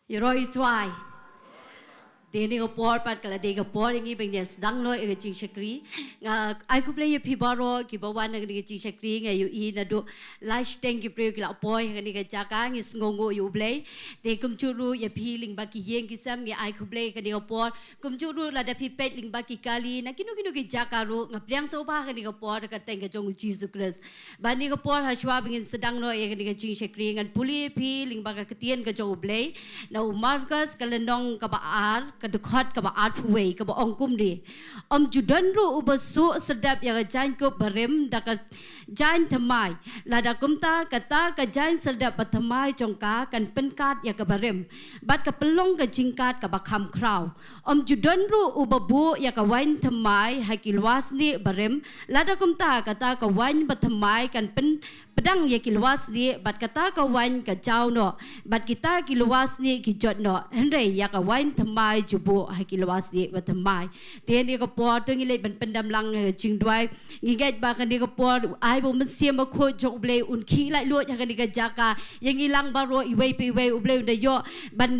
Jingduwai. Diengdoh pat kalau Diengdoh ini bangnya sedang lo ega Jingiasyokri. Aku play pibaro kibawan dengan Jingiasyokri ngayu I nado live tank kipreu kila boy dengan Jaka ngis ngongo U Blei. Kumcuru ya pi lyngba ki yeng kisam ngi aku play Diengdoh kumcuru lada pi pet lyngba ki kali na kinu ki Jaka ru ngapriang soba Diengdoh dekat tengah jong Jesus Christ. Ban Diengdoh haswa bangin sedang lo ega dengan Jingiasyokri ngan puli pi lyngba ka Ktien U Blei. Na Marcus kalendong kabaar kedekhat kaba artway kaba ongkum di judan ru ubasu sedap ya jain ko barem dakat jain thamai lada kumta kata ka jain sedap pathamai jongka kan penkat ya ka barem bat ka pelong ka jingkat ka bakham kraw judan ru ubabu ya ka wain thamai hakilwas ni barem lada kumta kata ka wain pathamai kan pedang ya kilwas ni bat kata ka wain ka jaw no bat kita kilwas ni kijot no henry ya ka wain thamai jubu hakilwas ni batamai teni ka por tu ngilai ban pendam lang Jingduwai ngigat ba kan ka por ai bo men siam ba kho jok blei un khi lai luat ya kan ka Jaka yang ilang baro iwei pi wei u blei da yo ban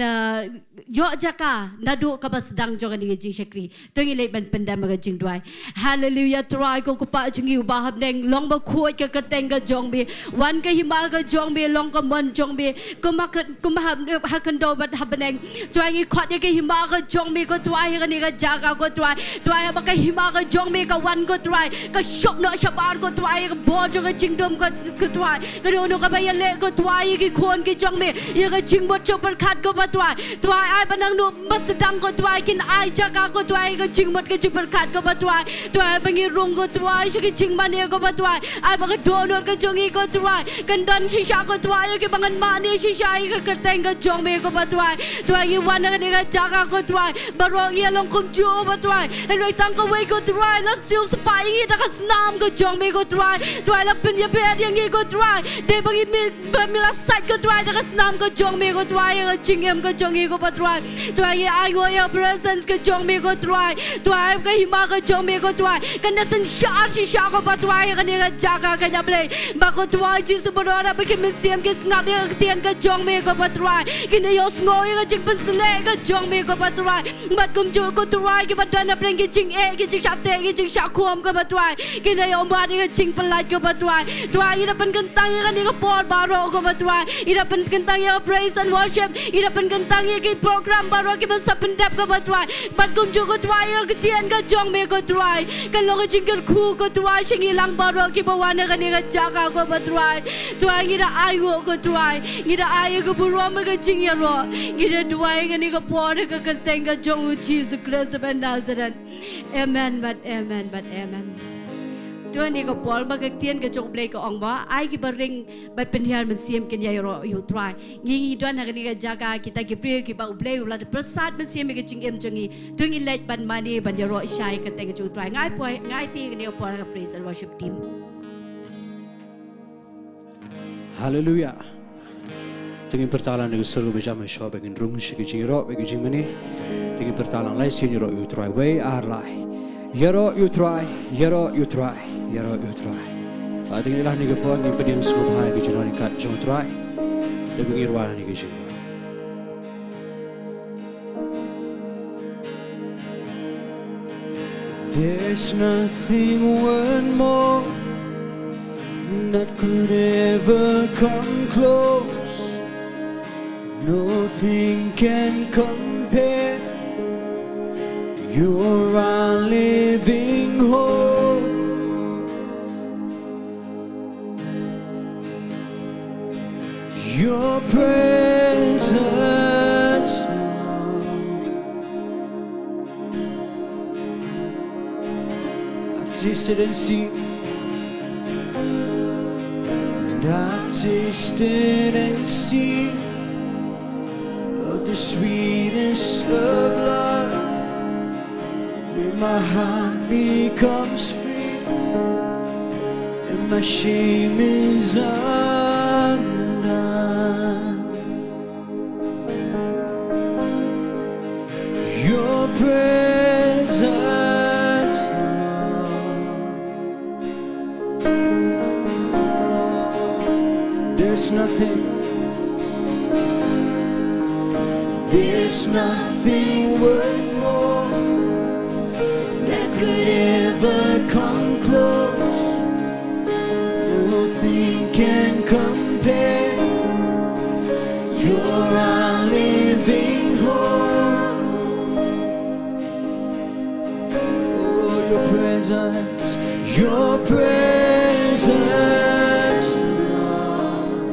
yo Jaka nadu ka ba sedang jok kan ka Jingiasyokri tu ngilai ban pendam ka Jingduwai hallelujah try ko pa jingi ba hab deng long ba kho ka teng ka jong bi wan ka hima ka jong bi long ka mon jong bi ko ma ha kan do bat hab deng try ngi khot ya ka hima ka jong mi ko tuai ka ni ka Jaka ko tuai ba ka hima ka jong mi ka wan ko tuai ka shop no shabar ko tuai ka bo jo ka jingdom ka tuai ka no ka ba ya le ko tuai ki khon ki jong mi ya ka jingbot chop par khat ko ba tuai ai banang no masedang ko tuai kin ai Jaka ko tuai ka jingbot ka chupar khat ko ba tuai bangi rung ko tuai shi ki jingmane ko ba tuai ai ba ka donor ka jongi ko tuai kan don shisha ko tuai ki bangan mani shisha ka kerteng ka jong mi ko ba tuai ngi wan ka ni ka Jaka ko tuai barong ia long kum ju ba tuai henry tang ko wei ko tuai la sil spai ngi da ka snam ko jong mi ko tuai la pin ya pet yang ngi ko tuai de bangi mi la sat ko tuai da ka snam ko jong mi ko tuai ka jingem ko jongi ko ba tuai ngi ai go ya presence ko jong mi ko tuai ka hima ko jong mi ko tuai kan da sen shar shi sha ko ba tuai ka ni ka Jaka ka ya blei ba ko tuai ji su bro da ba ki min siam ki ngap ya Ktien ka jong mi ko ba tuai ki ne yo ngo ya ka jing pen sle ka jong mi ko ba tuai bat kum ju ko tuai ki badan na preng ki jing ki jing sate ki jing shakum ko ba tuai ki ne yo ba ni ka jing pelat ko ba tuai ida pen kentang ya ni ka por baro ko ba tuai ida pen kentang ya praise and worship ida pen kentang ya ki program baro ki ban sapendap ko ba tuai bat kum ju ko tuai ka Ktien ka jong mi ko tuai ka lo ka jingkyrkhu ko tuai singi lang baro ki bawana ka ni ka Jaka ko ba tuai ngida ayo ko tuai ngida ayo ko burom ka jingiaroh ngida duai ka ni ka por ka kerteng ka jong Jesus Christ of Nazareth amen but amen Tuhan ni ko Paul baga Ktien ka jong blei ko ong ba ai ki baring bat penhiar men siam kin yairo you try ngi don ha ni ka Jaka kita ki pre ki ba blei ula de prasad men siam ka jingem jongi tungi let ban mani ban yairo ishai ka teng ka jong try ngai ti ni ko Paul ka praise and worship team hallelujah tingin pertalan dengan seluruh bersama syah bagi rung segi jingiaroh bagi jingmane tingin pertalan lai sini ro you try way arlai yaro you try tingin lah ni kepon ni pediam semua hai ke jalan kat jong try dia pengirwan ni ke jing there's nothing one more that could ever come close. Nothing can compare. You're our living hope. Your presence, I've tasted and seen. I've tasted and seen of the sweetest of love. When my heart becomes free and my shame is undone. Your presence, there's nothing there's nothing worth more that could ever come close. Nothing can compare. You're our living hope. Oh, your presence, your presence, Lord.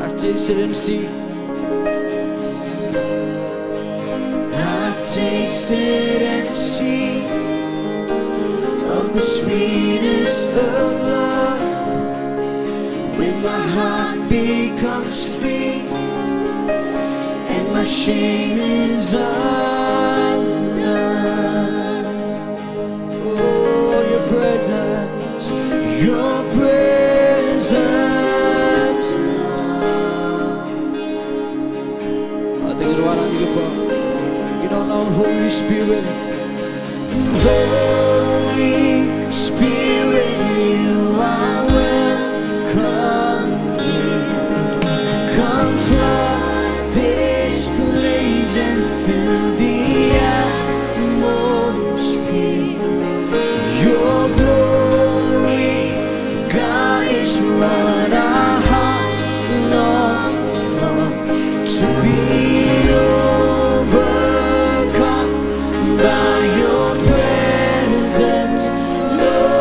I've tasted and seen. I've tasted and seen of the sweetest of loves, when my heart becomes free and my shame is undone. Oh, your presence, your presence, Lord. I think it's one you go. You don't know Holy Spirit. Holy Spirit, you are welcome here. Come flood this place and fill the atmosphere. Your glory, God, is what our hearts long for, to be overcome by your presence, Lord.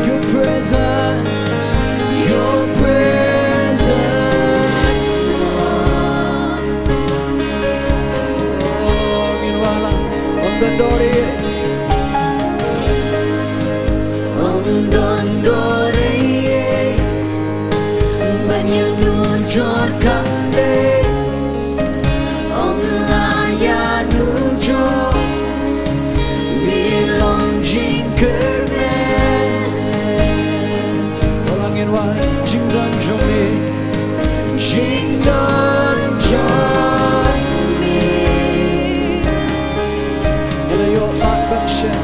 Your presence, Lord. Oh, ginwala on the door. Donbor, banyunujor kande, Layadujor, Bilong jingkyrkhu. Balang ginwala Jingduwai. Jingduwai, Ela yo action.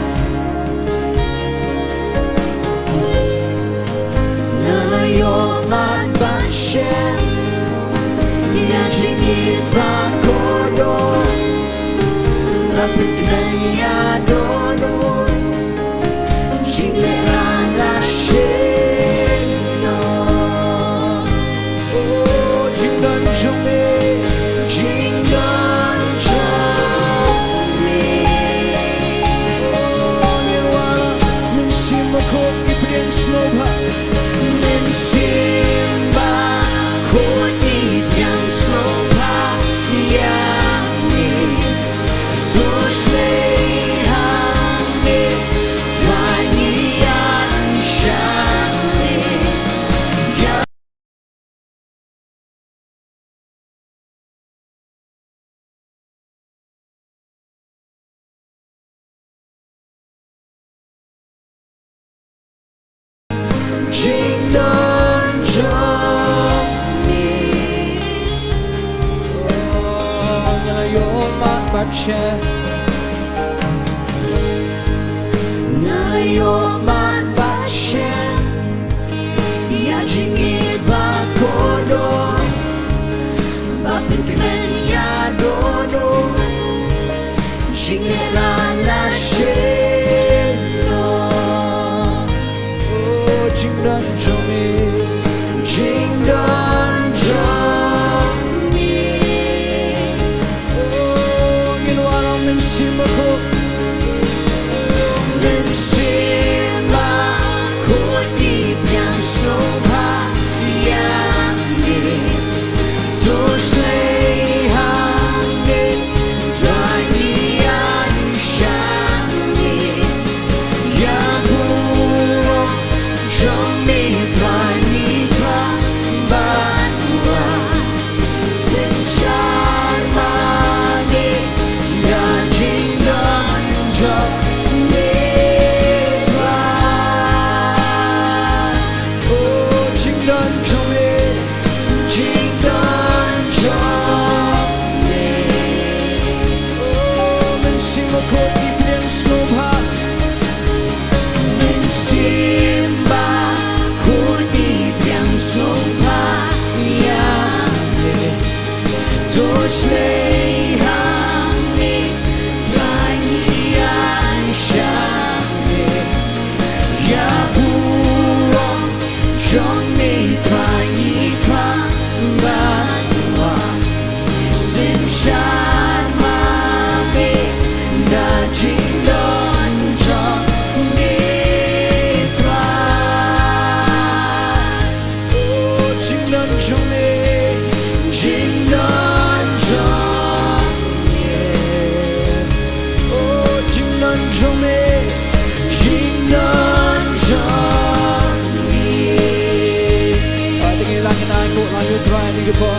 Nalayomat Bashem, Yajingit Bakodo, Lapitnan Yadono, Jingleranga Sheno. Oh, Jingduwai. Jingduwai, Oh, ginwala Minsimako ipin snowba. Simba Khonglah yang slopa yani Doslei hangne Twangian shani ya. Nalayomat Bashem, Yajingit Bakodo, Lapitnan Yadono, Jingleranga Shillong. Oh, Jingduwai. Jingduwai, Oh, ginwala Minsimako. Simba schlei hangne Jingiasyllok ya burong trong mi Jingi thoáng ban hoa xin chan ma mi đã Diengdoh trong mi thoáng Diengdoh trong mi Diengdoh trong mi Diengdoh trong mi Diengdoh trong mi Tingin lang kinain ko lang yung try ni po.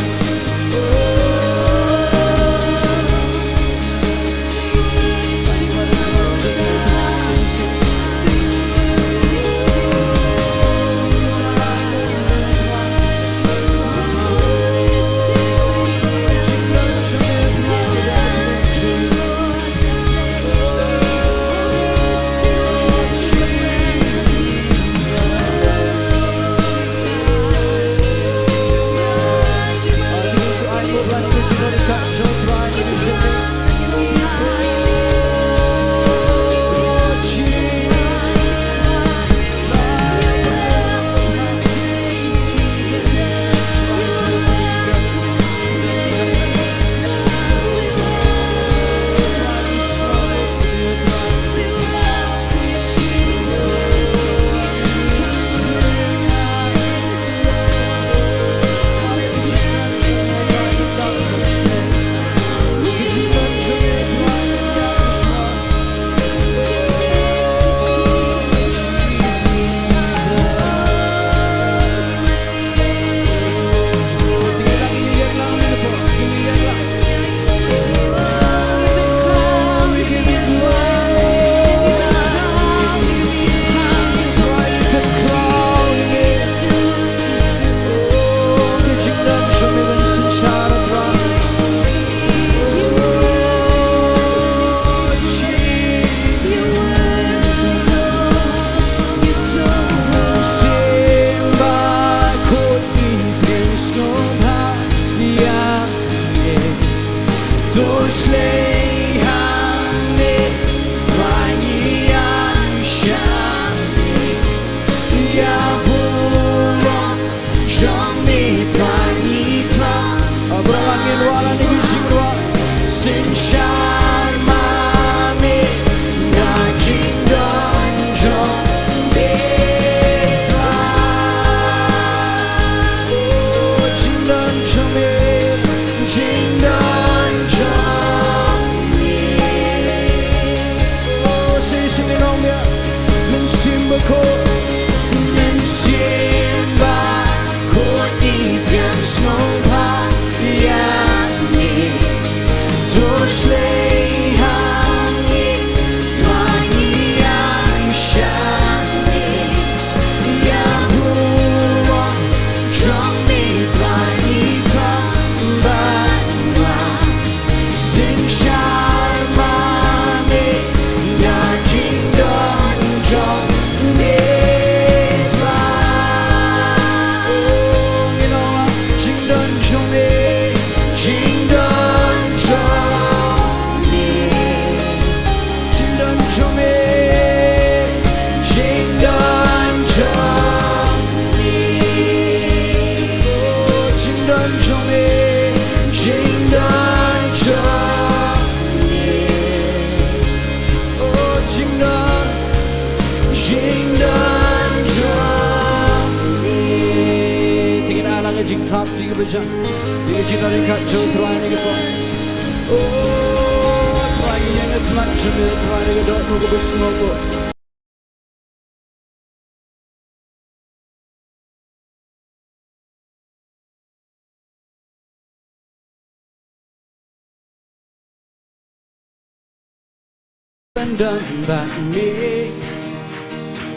Dan bani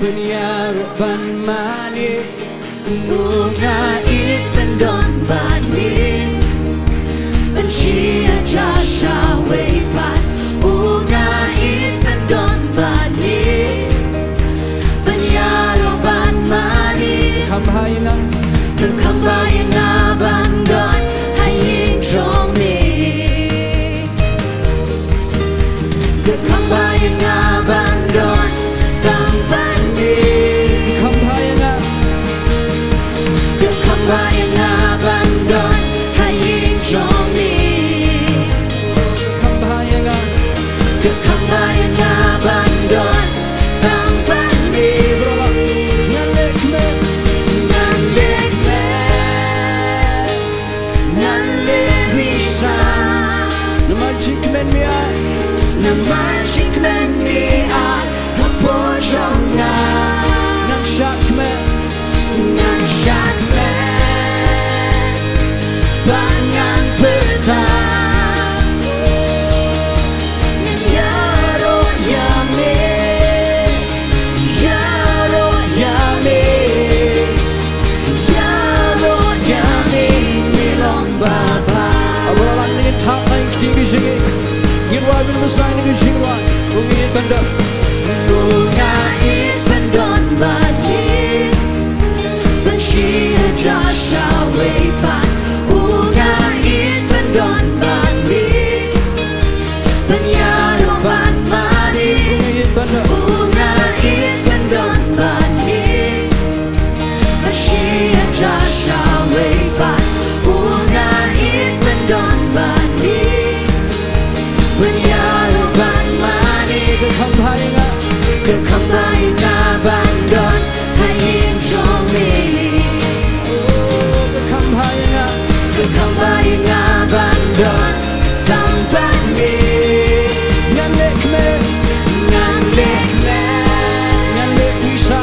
penyaruh ban mani bunga ikan donbor Chia Jasha Weipat bunga ikan donbor penyaruh ban mani kambayang kambayang abandon haying trong mi jingmane mi ai Naman jingmane mi ai Hapon trong na Nang shakme Nang shakme Bangan berta Jingiaroh yame Jingiaroh yame Jingiaroh yame Nilong baba Awalan dengan tapai tinggi jingi Jingiaroh bin besar dengan Jingiaroh Ungit bandar Bunga it pendon bani Benshia jasha weipan Bunga it pendon bani Jingiaroh ban mari Ungit bandar Bunga it pendon bani Benshia jasha weipan Bunga it pendon bani Jingiaroh ban mari Kekhambayanga Kekhambayanga bandon Hayin shomi Kekhambayanga Kekhambayanga bandon Tampani Ngan lekme Ngan lekme Ngan lek bisa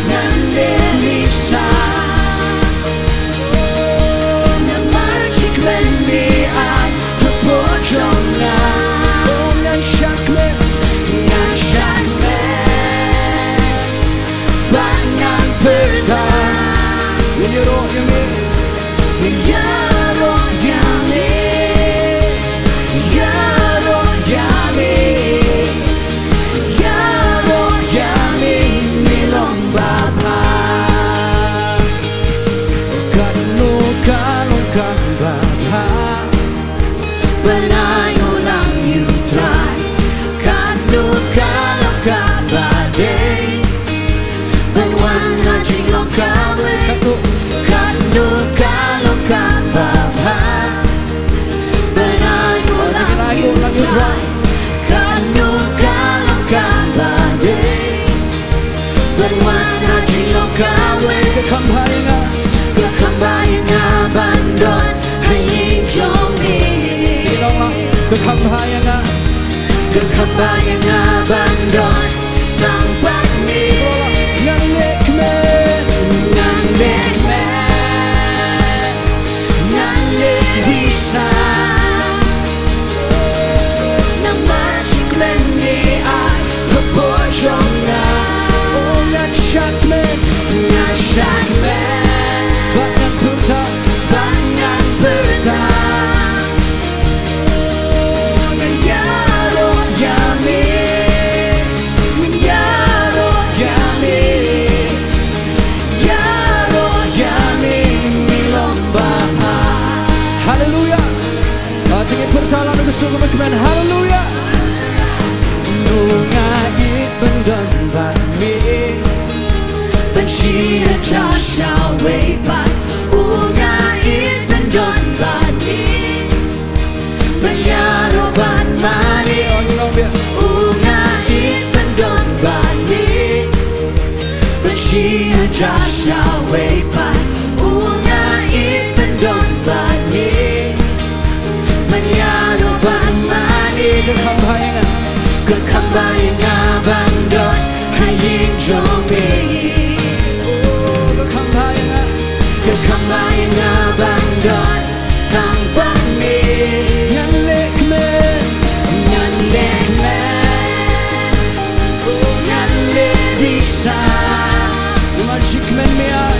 Ngan lelisa Namar jingmane mi ai Hapon trong na Ngan shakme Ngan shakme Bangan berta Jingiaroh yame Jingiaroh yame Jingiaroh yame Jingiaroh yame Nilong baba Kanu kalong kambaba Benai ulang you try Kadu kalau kabade Benwan rajing long kawe Kadu kalau kababa Benai ulang you try Kadu kalau kabade Benwan rajing long kawe Kekhambayanga Kekhambayanga bandon Hayin shomi Ilonglah Kekhambayanga Kekhambayanga bandon Tampani Ngan lekme Ngan lekme Ngan lelisa Namar jingmane mi ai Hapon trong na Ngan shakme Ngan shakme Bangan berta Bangan berta Jingiaroh yame Jingiaroh yame Jingiaroh yame Nilong baba Haleluya Tinggi bertalan dengan sungguh berkemen Haleluya Nungait bendon bami Benshia jasha weipan Bunga it pendon bani Jingiaroh ban mari Bunga it pendon bani Benshia jasha weipan Bunga it pendon bani Jingiaroh ban mari Kekhambayanga Kekhambayanga bandon Hayin shomi Kekhambayanga Kekhambayanga bandon Tampani Ngan lekme Ngan lekme Ngan lelisa Namar jingmane mi ai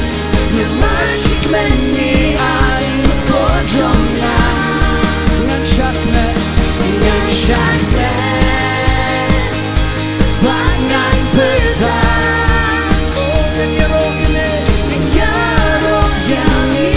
Namar jingmane mi ai Hapon trong na Ngan shakme Ngan shakme Bangan berta Jingiaroh yame Jingiaroh yame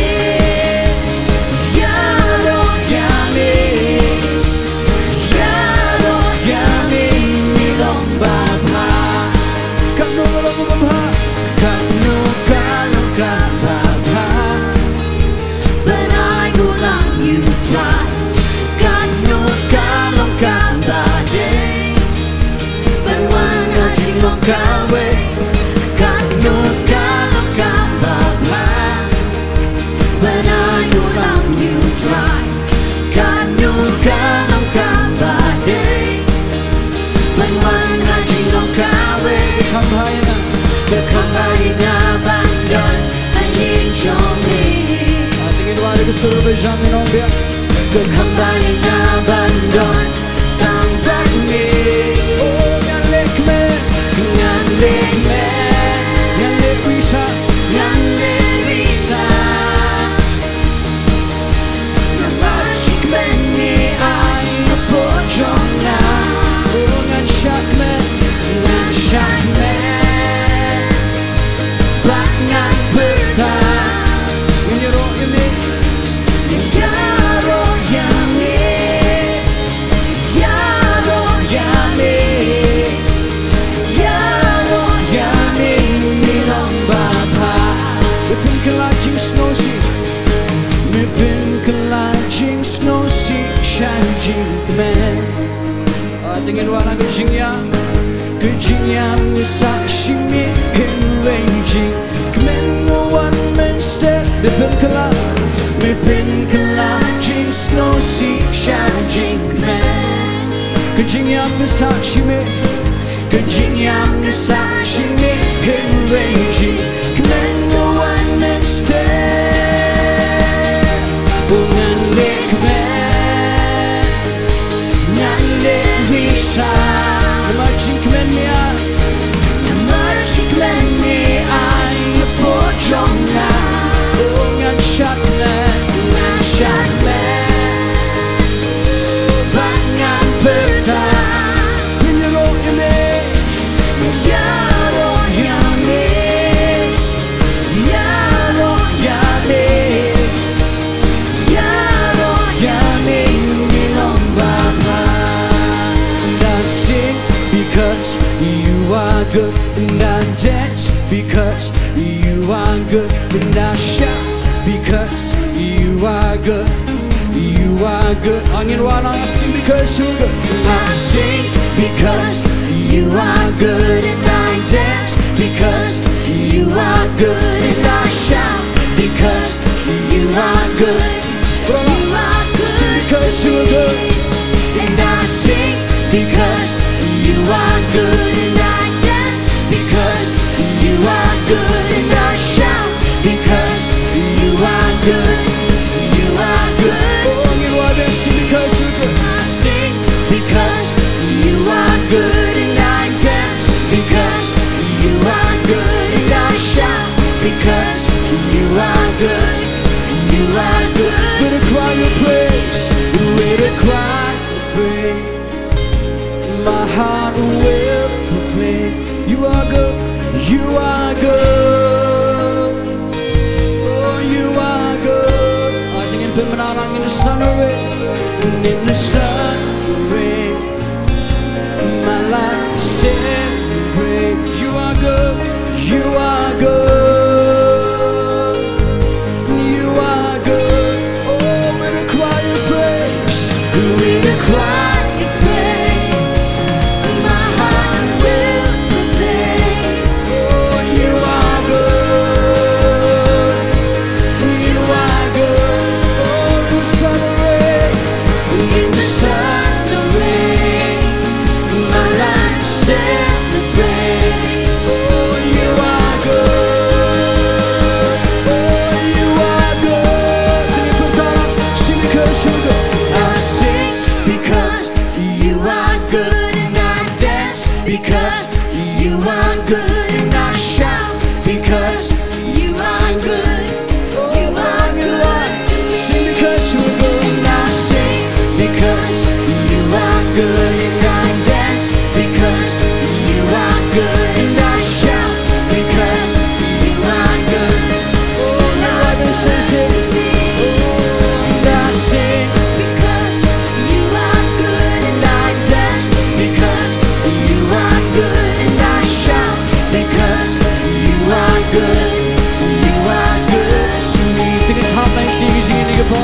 suruh berjamin nombor ke kembali abandon tempat ni. Oh ngalek men ngalek bisa Namashik men ni ai Khonglah. Oh ngan syak men Bangan Bynta Jingiaroh ini Jingiaroh ni lyngba. Mipin kelajing snosi Mipin kelajing snosi Shanjing men Tingin wala ke jingiam Ngesak shimi Hinranging Kemen one man step Mipin kelajing snosi Shanjing men Ke jingiam ngesak shimi Jingiam ngesak shimi Hinranging Kemen one man step Ngan lek men Ngan lek bisa Namashik men ni ai Khonglah. Oh ngan syak men Bangan Bynta Jingiaroh ini Jingiaroh ni lyngba. Dancing because you are good and I dance because you are good and I shout because you are good. You are good. Angin walang I sing because you're good. I sing because you are good and I dance because you are good and I shout because you are good. You are good. Sing because you're good. And I sing because you are good and I dance because you are good and I shout because you are good. You are good. Angin walang sing because you're good. I sing because you are good and I dance because you are good and I shout because you are good. You are good. With a cry of praise, with a cry of praise, my heart will proclaim you are good, you are good. Oh, you are good. I think in Pimanalang in the sun of rain, and in the sun of rain, my life celebrate. You are good, you are good. You are good. Oh, with a cry of praise, With a cry of praise, my heart will proclaim. oh, you are good. You are good. Oh, the sun of rain. In the sun and rain, my life celebrates. Oh, you are good. Oh, you are good. Tingin Petrol, sing because you're good. I sing because you are good and I dance because you are good and I shout because you are good. You are good to me. Sing because you're good. And I sing because you are good and I dance because you are good and I shout because you are good. Oh, now I can sense it. Oh, and I sing. Because you are good and I dance because you are good and I shout because you are good. You are good. Sngi tingin hamay tingin singin ni po.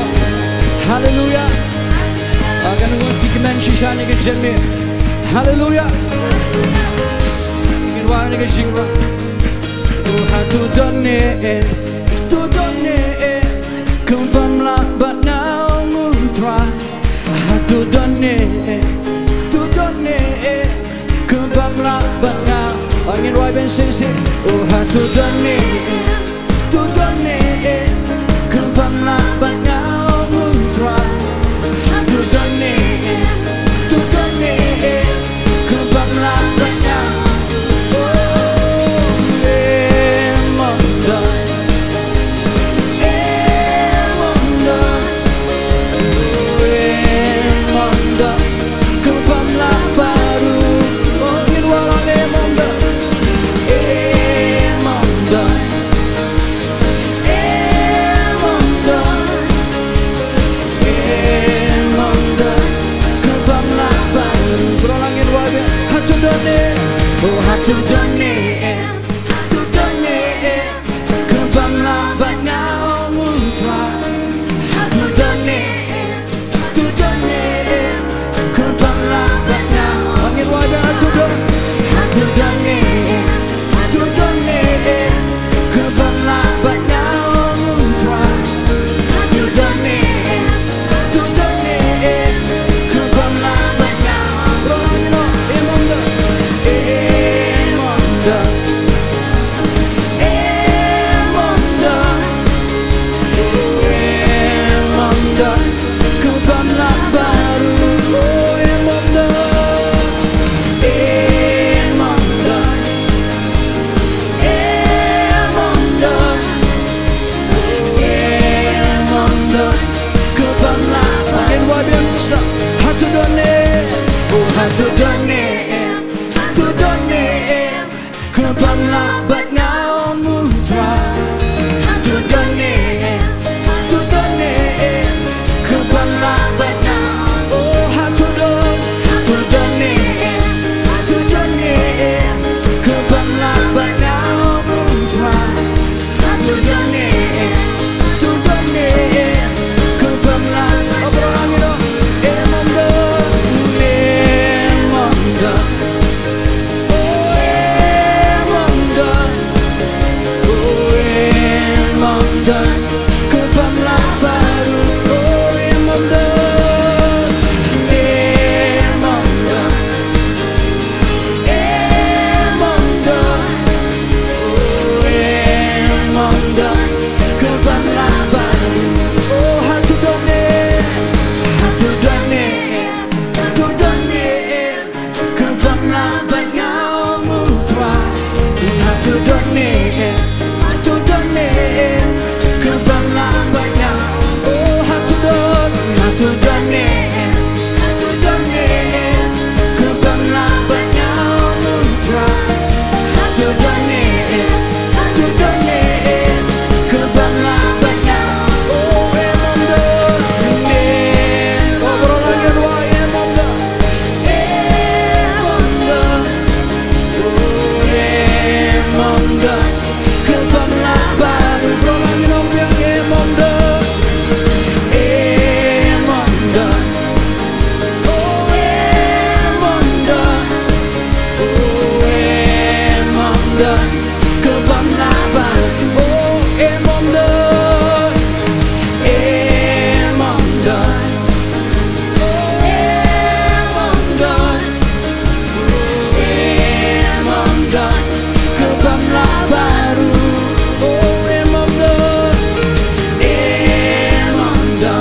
Hallelujah. Agan ngon tikman shisha ni jemme. Hallelujah. Ngin wa ni jingba. Oh ha tu donne kum pam la but now move try. Ha tu donne kum pam la but now. Angin wa ben sense. Oh ha tu donne kum pam la but now. hatu donem, ke Balang batnya mutra. Hatu donem, ke Balang batnya. Panggil wajah hatu donem. Hatu donem, Ke Balang batnya mutra. hatu donem, Ke Balang batnya. Rolangino, emonda. emonda, Emonda. Ke Balang baru. Oh emonda. emonda, Ke Balang. Panggil wajah musta. Hatu donem. oh hatu donem, Ke Balang batnya mutra. hatu donem, Ke Balang batnya. Oh hatu donem. hatu donem, Ke Balang batnya mutra. hatu donem, Ke Balang. Obrolan itu. Emonda. emonda, Emonda. Ke Balang baru. Oh emonda. emonda, Emonda. Ke Balang baru. Oh hatu donem. hatu donem, Ke Balang batnya mutra. Hatu donem. Ke Balang batnya. Oh hatu donem. hatu donem, Ke Balang batnya mutra. hatu donem, Ke Balang batnya. Oh emonda. Obrolan kedua emonda. Emonda. Ke Balang baru. Obrolan nongpiang emonda. emonda, Oh emonda. Emonda. Ke Balang baru. Oh emonda. emonda, emonda, Ke Balang baru. Oh emonda. emonda,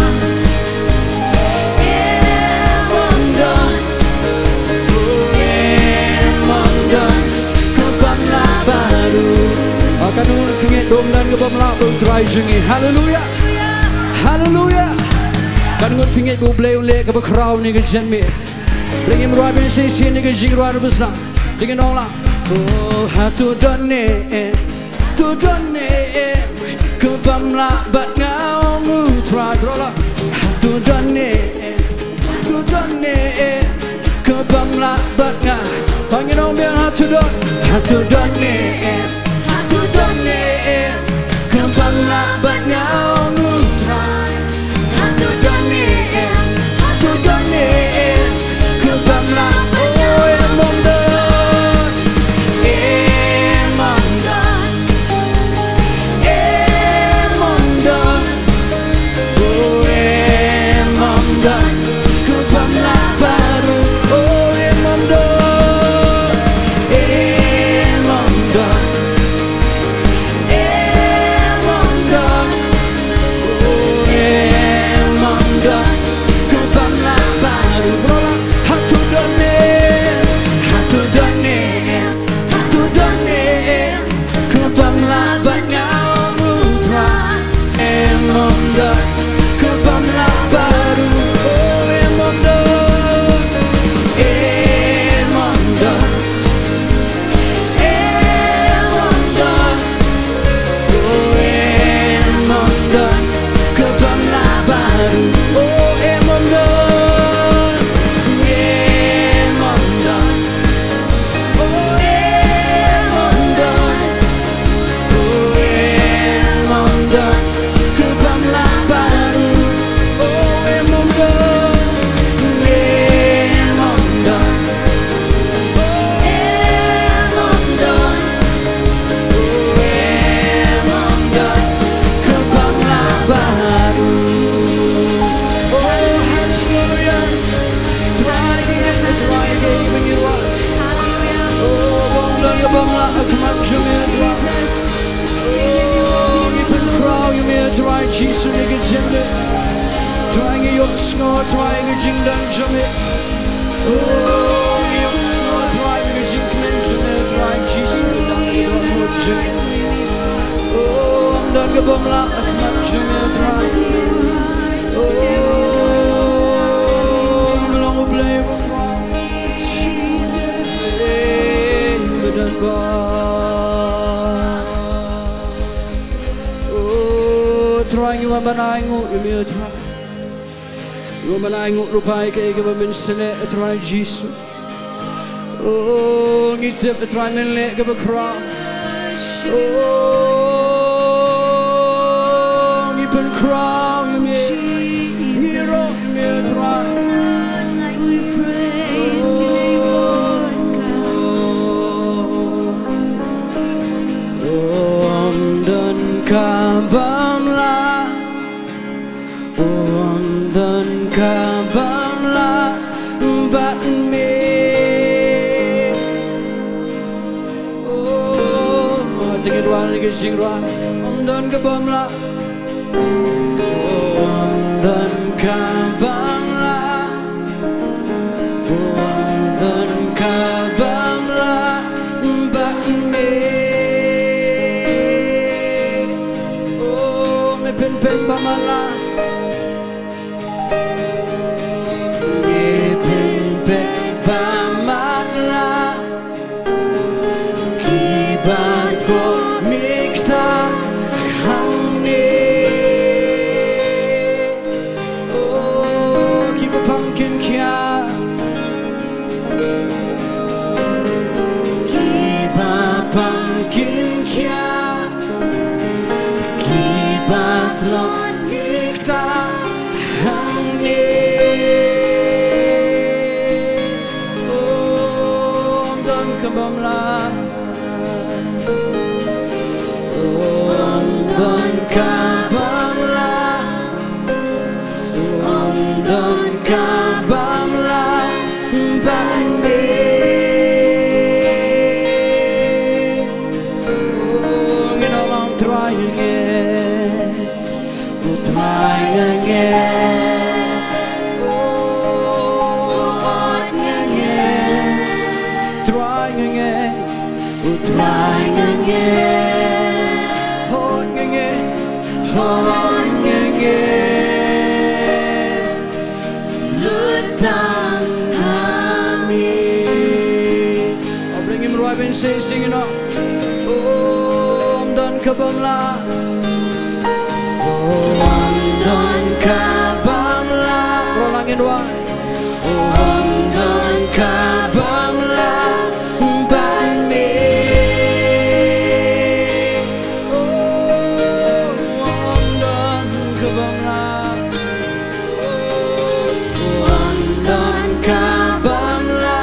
Emonda. Ke Balang baru. Akan singit dom dan ke Balang try jingi. Haleluya. Haleluya. Kan ngut singit U Blei ule ke crowd ni ke jenmi. Lagi meruapin sesi ni ke jingruan besar. Dengan Nonglam. Oh hatu donem. Ke Balang batnya mutra. Drola. Hatu donem. Ke Balang batnya. Panggil om biar hatu donem. Ke Balang batnya mutra. hatu donem, Ke Balang. Oh emonda. emonda, Oh emonda. Ke Balang baru. Oh emonda. emonda, Ke Balang baru. Oh Jesus nigga jimbe trying your score trying jingduwai jimbe oh your score trying jingmane jimbe trying Jesus donbor jimbe oh I'm done kabamla akmat jimbe trying oh long blame trying you manai ngu you try you manai ngu rupai ke ke min sene try Jesus oh ngitep try men le ke bekra oh ngipen crown you me hero me try like we praise you oh I'm done kaba kabamla but me oh Jingduwai nigga jingduwai I'm done kabamla oh I'm done kabamla oh I'm done kabamla but me oh me pen bamala singing up oh I'm done kabamla oh I'm done kabamla rolangin why oh I'm done kabamla by me oh I'm done kabamla oh I'm done kabamla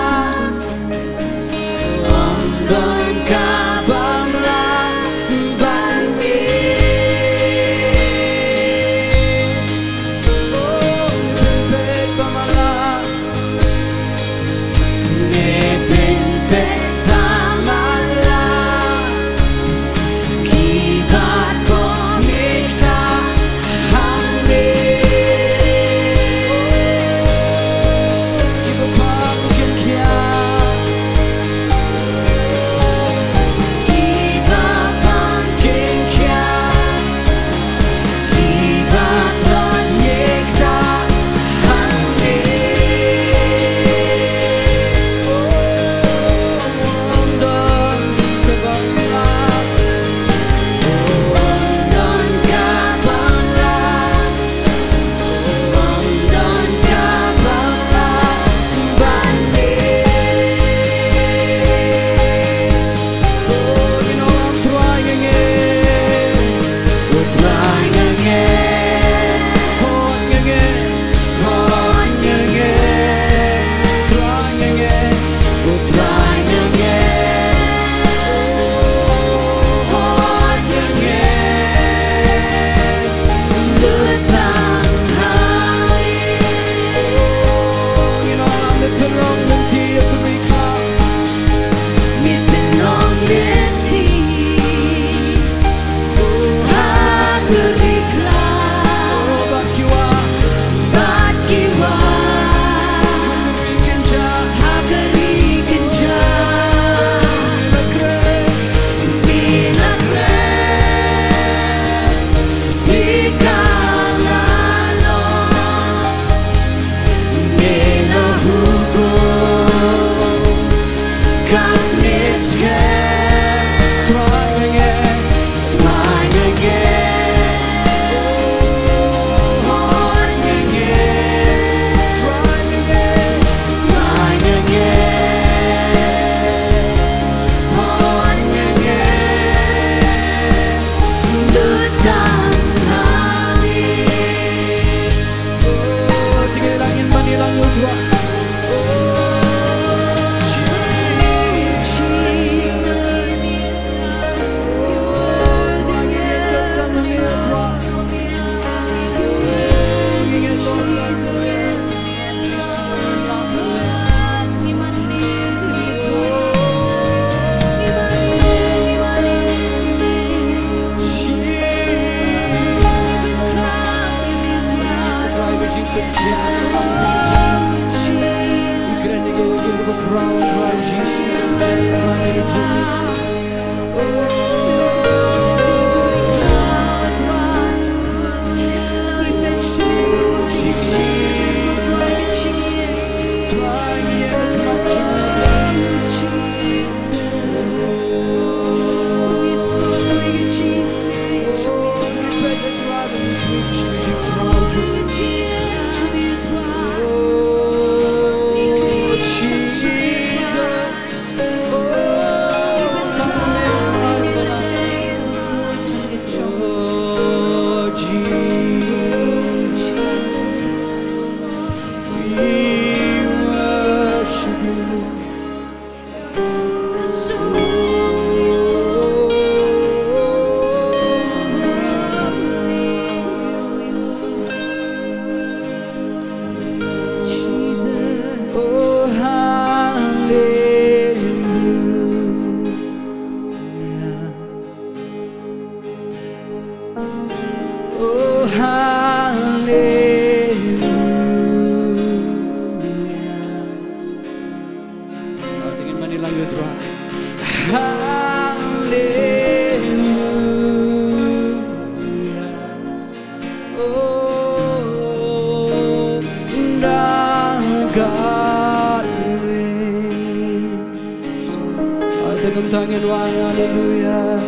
Hallelujah.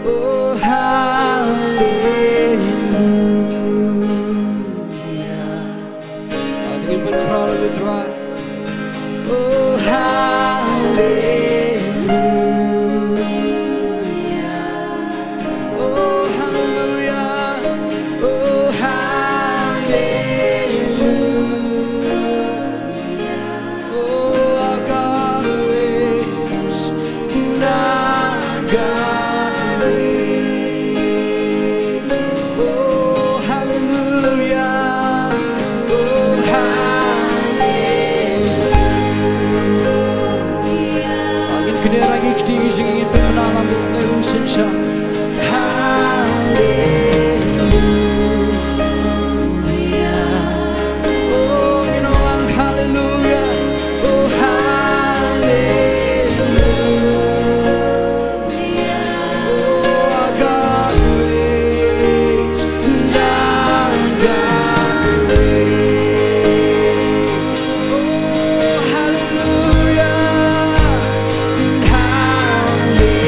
Oh, hallelujah. Tingin Petrol with right. Oh, hallelujah. Oh, hallelujah. Oh, hallelujah. Oh, our God reigns. Our God reigns. Oh, hallelujah. Oh, hallelujah. Angin kena lagi ketinggi singin pemenang lewung sensa. Hallelujah. Oh, inolang hallelujah. Oh, hallelujah. Oh, our God reigns. Our God reigns. Oh, hallelujah. Hallelujah.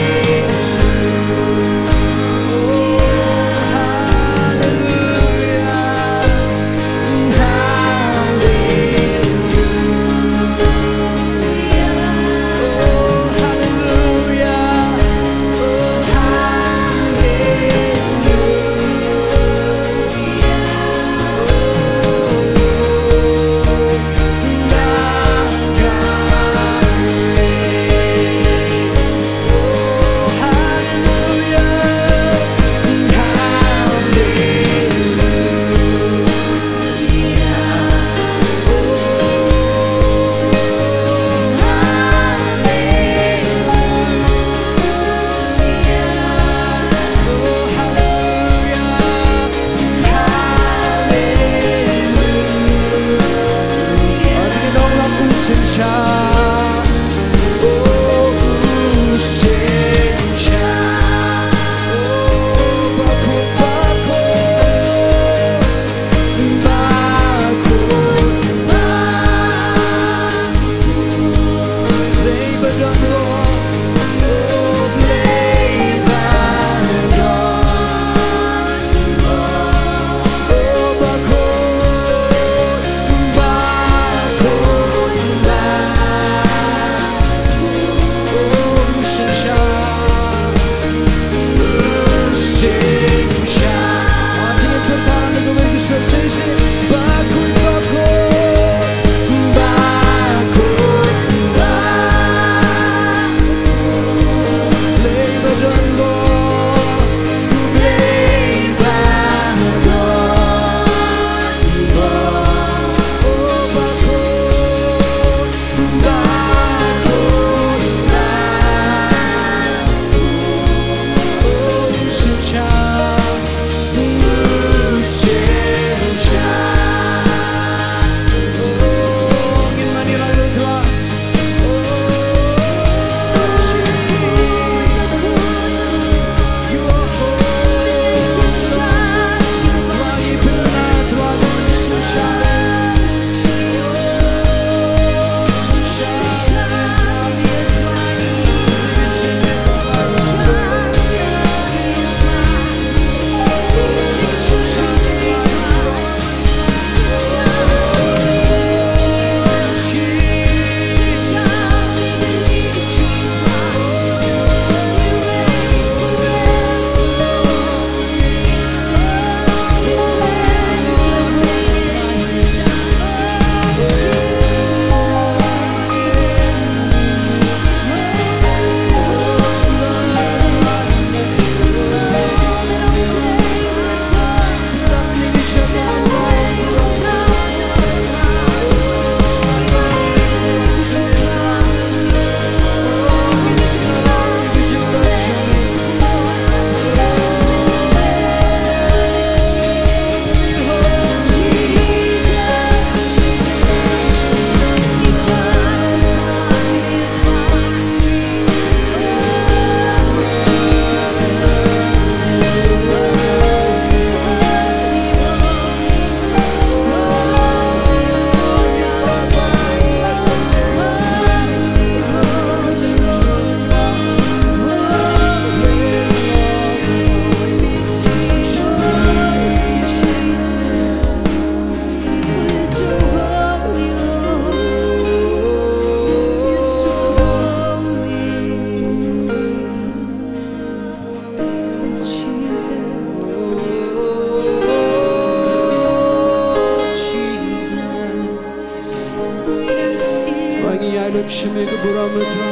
Island Shimmy Buramutra.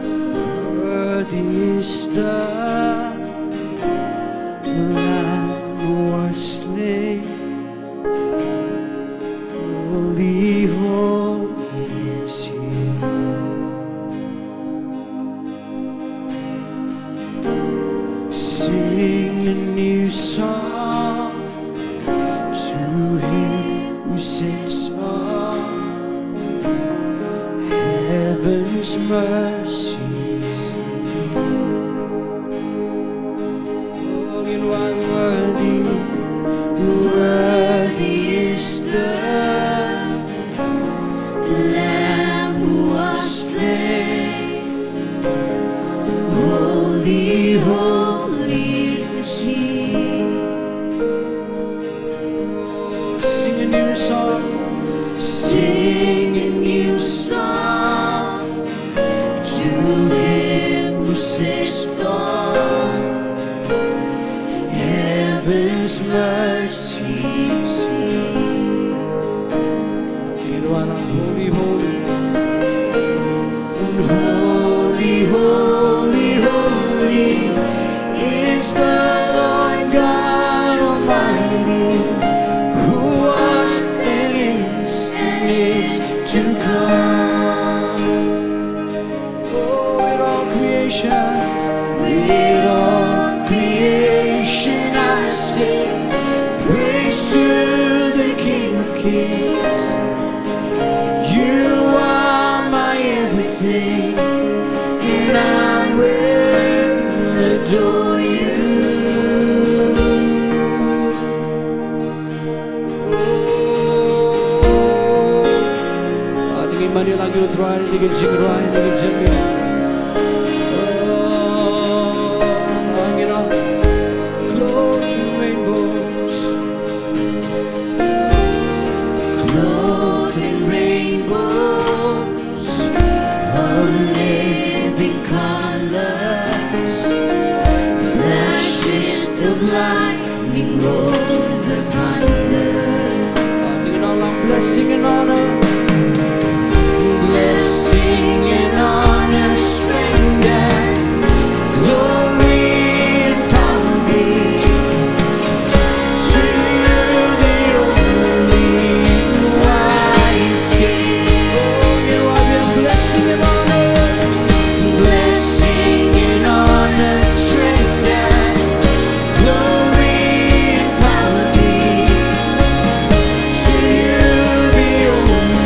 Worthy is the Lamb who was slain. Holy, holy is He. Sing a new song to Him who sits on heaven's mercies. Oh, in one worthy, worthy is the Lamb who was slain. Holy, holy is He. Sing a new song, Sing a new song to Him who sits on heaven's mercies seat. in one holy, holy, Holy, holy, holy is the Lord God Almighty, who was and is to come. oh, with all creation. With all creation I sing praise to the King of Kings. You are my everything, and I will adore You. Tingin Manila Utruay, tingin Jingduwai, tingin Jingiaroh. Clothed in rainbows, Clothed in rainbows of living colors, flashes of lightning, rolls of thunder, tingin all ang blessing and honor. blessing and honor, strength and glory and power be to the only wise King. You are your blessing and honor. Blessing and honor, strength and glory and power be to You, the only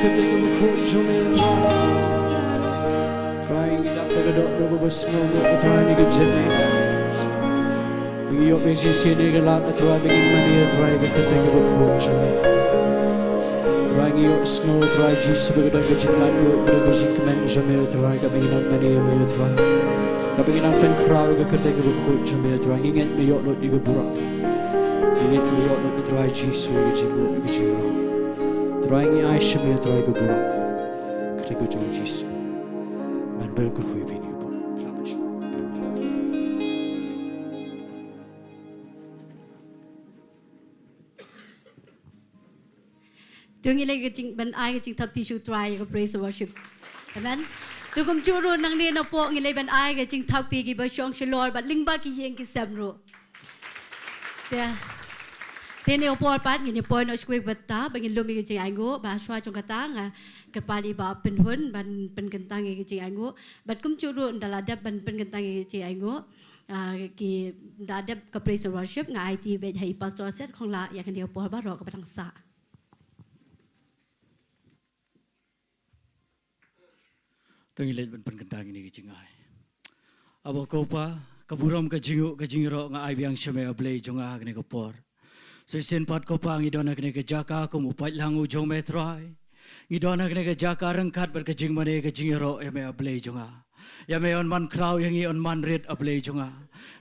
kerteng ke buku jome try ngidap ke dok dok besno try ni ke jeme bingi yo besi sini ke lat try bingi mani try ke kerteng ke buku jome try ngi yo snow try jis ke dok ke jinglan yo ke jingmane jome try ke bingi nak mani me try ke bingi nak pen crowd ke kerteng ke buku jome try nginget me yo lot di ke burak nginget me yo lot try jis ke jingiaroh try ngi Aisha me try ke burak kerteng ke jis man berkurhui bini ke pun laban Tuang ilai ke jing ban ai ke jing thap tishu try ke praise worship. Amen. Tu kum churu nang ni na po ngilai ban ai ke jing thap ti ki ba shong Shillong ba lyngba ki yeng ki samro. Tia. Tene opor pat ngini poi no skwek bata bangin lumi ke jing aingo ba shwa chong kata nga kerpali ba penhun ban penkentang ke jing aingo bat kum churu ndala dap ban penkentang ke jing aingo ki dadap ke praise worship nga IT be hai pastor set Khonglah ya kan dia opor ba ro ke patang sa. Tengilet ban penkentang ini ke jingai. Abo kopa kaburam ke jingu ke jingiaroh nga ai biang shame ablei jonga kene ke por. Sesen pat kopa ngidona kene ke Jaka ko mupat langu jong metrai. Ngidona kene ke Jaka rengkat ber ke jingmane ke jingiaroh eme ablei jonga. Ya me on man kraw yang on man red ablei jonga.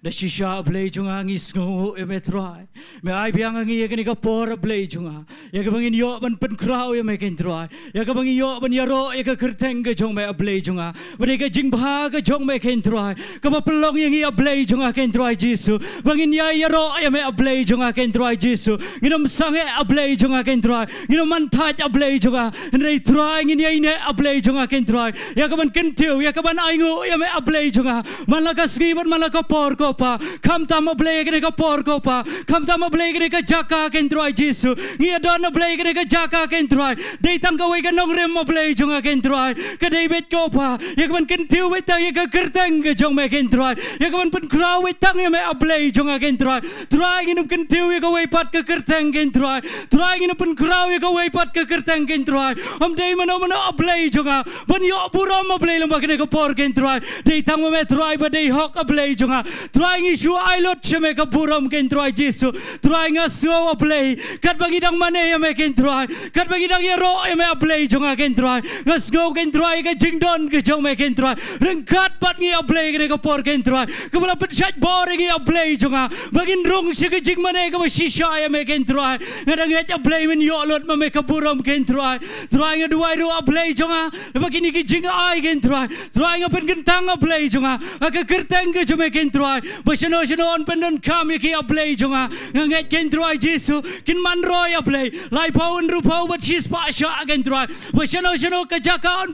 Da shisha ablei jonga ngis ngo eme trai. Me ai biang ngi kene ke por ablei jonga. Ya ke bangin yo ban pen kraw eme ken trai. Ya ke bangin yo ban yaro ya ke kerteng ke jong me ablei jonga. Bade ke jingbha ke jong me ken trai. Ke ma pelong yang ablei jonga ken trai Jesu. Bangin ya yaro eme ablei jonga ken trai Jesu. Nginom sange ablei jonga ken trai. Nginom man taj ablei jonga. Ndai trai ngin ya ine ablei jonga ken trai. Ya ke ban Taiew ya ke ban aingo ya me ablei jonga. Malaka Sngi ban malaka por kopa. Kam tam ablei kene ke por kopa. Kam tam ablei kene ke Jaka ken trai Jesu. Ngia don ablei kene ke Jaka ken trai. Dei tang ka wei ke Nonglum ablei jonga ken trai. Ke dei bet kopa. Ya ke ban Taiew bet tang ya ke kerteng ke jong me ken trai. Ya ke ban pen kraw bet tang ya me ablei jonga ken trai. Trai nginum ken Taiew ya ke wei pat ke kerteng ken trai. Trai nginum pen kraw ya ke wei pat ke kerteng ken trai. Om dei mano ablei jonga. Ban yo buram ablei lomba kene ke por ken trai. Dei tang me trai ba dei hok ablei jonga. Trai ngi shu ai lot cheme ke buram ken trai Jesu. Trai ngaso ablei. Kat bagi dang mane ya me ken trai. Kat bagi dang ya ro ya me ablei jonga ken trai. Ngasgo ken trai ke Jingduwai ke jong me ken trai. Rengkat pat ngi ablei kene ke por ken trai. Kepala penchat bor ngi ablei jonga. Bagin rong se ke jingmane ke shisha ya me ken trai. Ngadang ya ablei men yo lot me ke buram ken trai. Trai ngadwai ro ablei jonga. Bagi ni ke jingai ken trai. Trai ngapen kentang ablei jonga. Ke kerteng ke jome ken trai. Basano on pendon kami ke ablei jonga. Ngat ken trai Jesu. Kin man roy ablei. Lai paun rupau bat shis pa sha ken trai. Basano ke Jaka on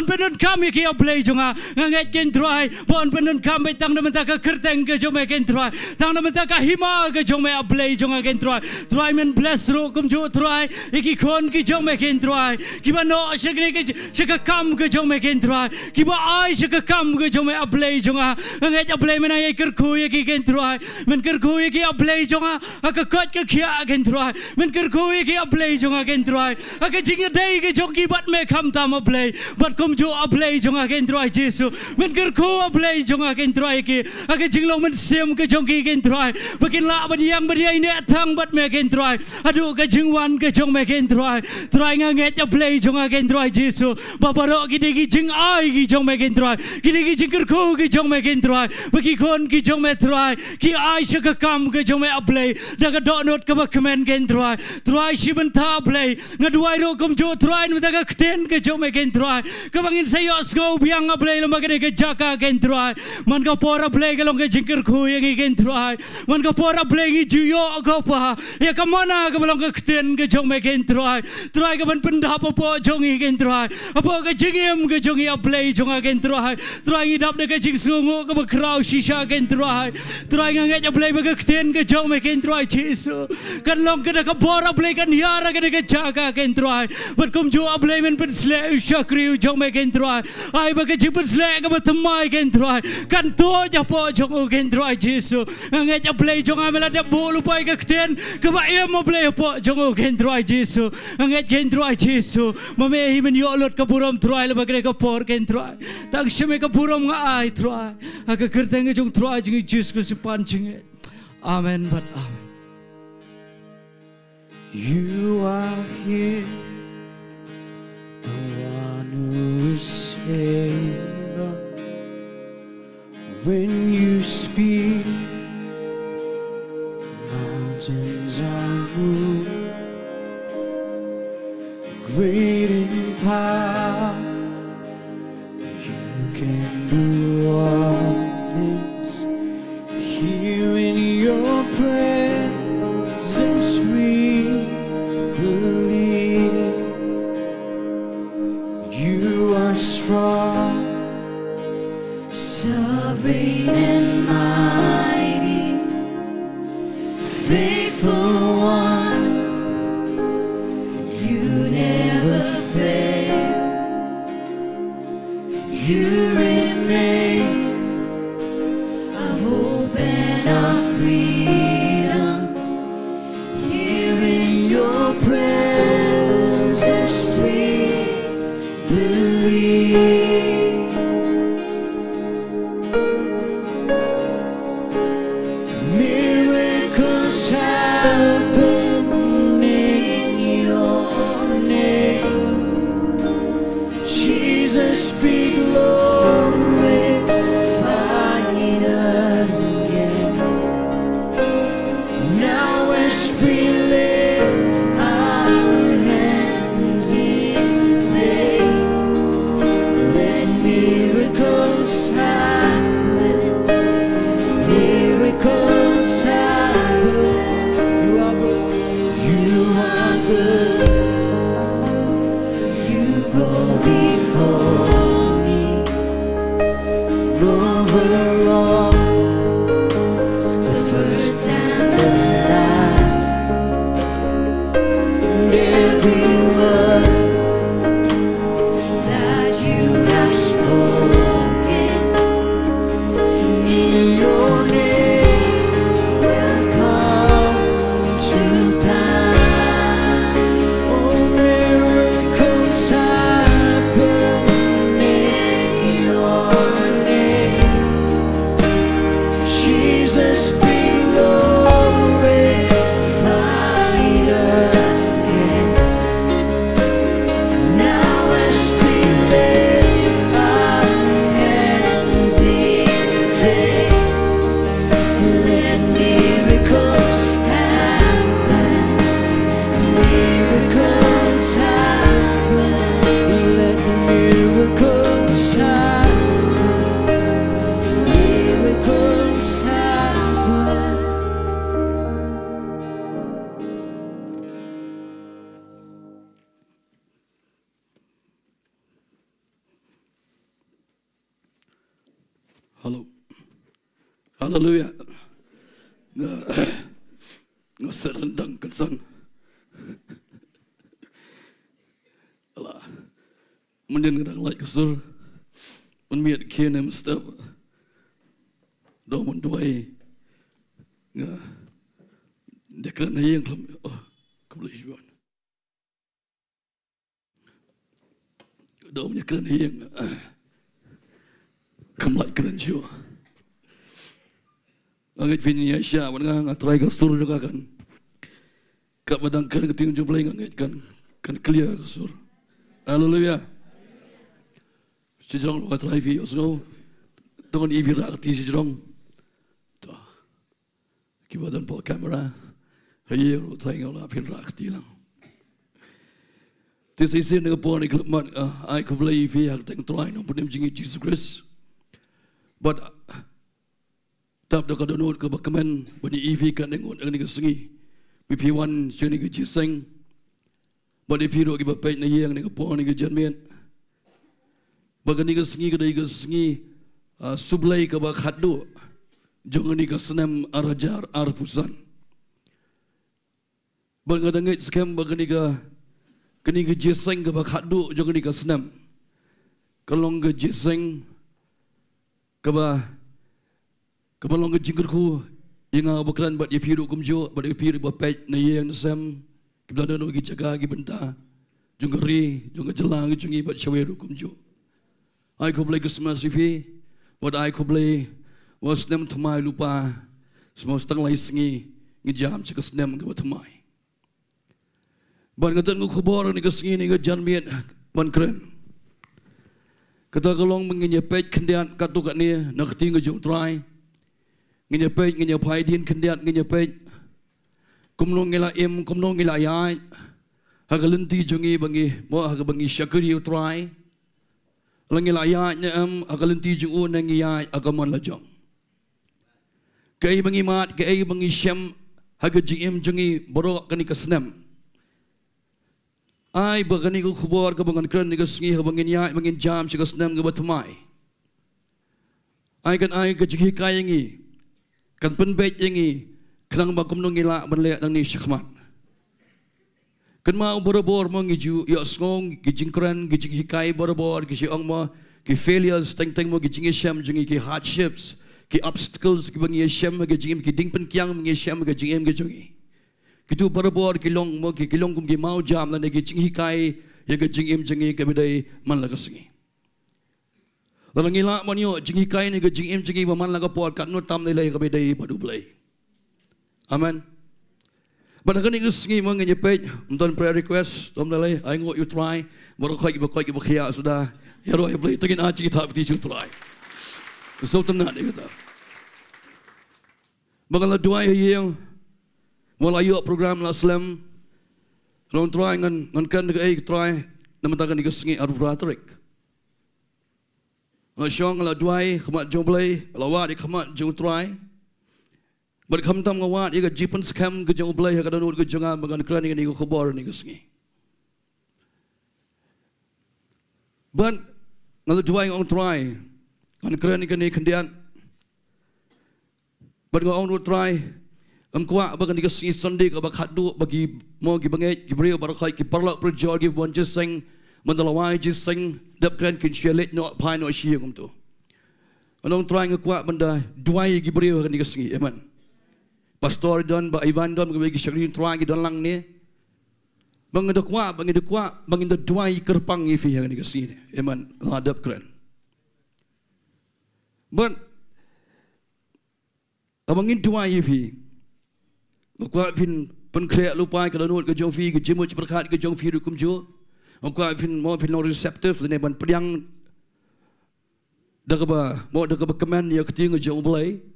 pendon kami ke ablei jonga. Ngat ken trai. Bon pendon kami tang namenta ke kerteng ke jome ken trai. Tang namenta ke hima ke jome ablei jonga ken trai. Trai men bless ro kum jo trai. Iki kon ke jome ken trai. Kiba no shekne ke sheka kam ke jome ken trai. Kiba ai sheka kam ke jome ablei jonga. Ngat ablei mena ye kyrkhu ye ki ken trai. Men kyrkhu ye ki ablei jonga. Aka kot ke khia ken trai. Men kyrkhu ye ki ablei jonga ken trai. Aka jingiaroh ke jongi bat me kham tam ablei. Bat kum jo ablei jonga ken trai Jesu. Men kyrkhu ablei jonga ken trai ki. Aka jinglong men sem ke jongi ken trai. Bakin la bat yang bat ye ne thang bat me ken trai. Adu ke jingwan ke jong me ken trai. Trai ngat ablei jonga ken trai Jesu. Babaro ki de ki jing ai ki jong me ken trai. Ki de ki jingkyrkhu ki jong me ken trai. Bagi kon ki jong me trai. Ki ai shaka kam ke jong me ablei. Daga dot not ke kemen ken trai. Trai si Bynta ablei. Ngadwai ro kum jo trai nu daga Ktien ke jong me ken trai. Ke bangin sayo sko biang ablei lomba ke Jaka ken trai. Man ka por ablei ke long ke jingkyrkhu yang ken trai. Man ka por ablei ngi juyo ko pa. Ya ka mana ke long ke Ktien ke jong me ken trai. Trai ke ban pendap po jong ken trai. Apa ke jingim ke jong ablei jong ken try trying it up the jing sngo ka crowd shisha ken try trying nge play ba ktien ke jong me ken try Jesus kan long ka ka bora play kan yara ka jaka ken try but kom jo play men pen sle shakri jong me ken try ai ba ka jing pen sle ka tamai ken try kan to ja po jong ken try Jesus nge play jong amela de bolu pai ka ktien ka ba mo play po jong ken try Jesus nge ken try Jesus mame hi men yo lot ka puram try le bagre ka por ken try tang shme ka puram nga ai try aga kertenge jong try jing Jesus ko si panching amen but amen. You are here, the one who is able. When you speak, mountains are moved. Great in power, you can do all things. Here in your presence we believe. You are strong, sovereign and mighty, faithful one, you never fail. You remain our hope and our freedom. Here in your presence we believe. Miracles happen in your name. Jesus, be glorified again. Now as we lift our hands in faith, let miracles happen. Miracles happen. You are good. You go before me. Over all, the first and the last. Every word that you have spoken in your name will come to pass. Oh, miracles happen in your name. Jesus, be glorified again. Now as we lift our hands in faith, let miracles happen. Miracles happen. let the miracles happen. Miracles happen. Hello. Hallelujah. Ngasa rendang kesan. Allah. Mungkin kita like kesur. Menmiat kian yang mesti. Donbor. Nga. Dekran yang kelam. Oh, Umpohliew. Donbor dekran yang. Khonglah keren jiwa. Angit vini Asia, mana ngatrai kasur juga kan. Kak badang keren Ktien U Blei angit kan clear kasur. Haleluya. Sejong ngatrai vi Iasnohkti, dengan ibu rakti sejong. Tuh, kibadan po kamera, haye trai ngolah ibu rakti lang. Tisi dengan po ni kelmat, I could play vi hak teng trai Nongpoh Jingiasyllok. But tap da kadonot ka bakaman bani EV kan dengon ang ni Sngi. BP1 sini ke jiseng. But if you don't give a pay na yang ni po ni janmen. Bagani ke Sngi kedai ke Sngi sublai ke bakhadu jangan ni ke senam arajar arpusan. Bagadangit sekem bagani ke kini ke jeseng ke bakhadu jangan ni ke senam. Kalong ke jeseng ke balong ke jingkyrkhu yang bukan buat yepiru kumjo buat yepiru buat pej na yang nasam kita dah nak Jaka Bynta jangan ri jangan jelang jangan buat syaweru kumjo. Aku boleh kesemasifi, buat aku boleh was nem temai lupa semua setengah lagi Sngi ngejam cakap senam ke temai. Ban kata aku khabar ni ke Sngi ni ke janmiat ban keren. Kata kalong mengenyepet kendian katu kat ni nak tinggal jauh try. Ngenyepet ngenyepai din kendian ngenyepet. Kumnong ngela kumnong ngela ayat. Hagalenti jungi bangi mo hagabangi syakuri try. Langil ayatnya akalenti jung nang ayat agaman lajong. Kai bangimat kai bangi syam haga jim jungi borok kani kesenam. Ai bagani ku khabar ka bangan kran ni ka Sngi bangin ayat bangin jam si kesenam ke batmai. Ai ka jigi kayangi kan penbet yangi kenang bakum nong ila banlek nang ni syakmat. Kan mau borobor mo ngiju ya Snong gijingkran gijing hikai borobor gi ong mo ki failures teng mo gijing syam jungi ki hardships ki obstacles ki bangi syam gi jingim ki dingpen kyang bangi syam gi jingim gi jungi kitu borobor ki long mo ki long kum ki mau jam lan gi jing hikai ya gi jingim jungi ke bedai man la Sngi lan ngila mon yo jing hikai ni gi jingim jungi man la ka por kat no tam lai ka bedai padu blai. Amen. Badang ni Sngi mang nyepet untuk prayer request tom dalai I ngot you try baru kau khia sudah ya roh boleh tengin aji kita peti you try so tenang dia kata bagala dua yang mulai yo program la slam long try ngan kan ke try nama takan ni Sngi arufratrik la syong la dua khamat joblai lawat khamat jo try berkamtam ngawat ia jipan skam ke jang Blei ka danut ke jangan magan kran ni ko khabar ni ke Sngi. Ban ngalu duai on try an kran ni kendian. Ban ngau on try kwa bagan ni ke Sngi Sunday ka bakhadu bagi mo gi bangai gi brio barakai ki parlak projor gi bon jeseng mandalawai jeseng dap kran kin shelet no pai no shi ngum tu. Along try ngakwa benda duai gi brio ka ni ke Sngi. Amen. Pastor don ba Ivan don bagi syakrin tuang di dalang ni bangidakwa banginda duai kerpang ifi yang ni kesini eman hadap keren but abangin duai ifi bakwa fin penkreak lupa ke danut ke jongfi ke jemut berkat ke jongfi dukum jo bakwa fin mo fin receptive ni ban pedang dakaba mo dakaba keman ya Ktien U Blei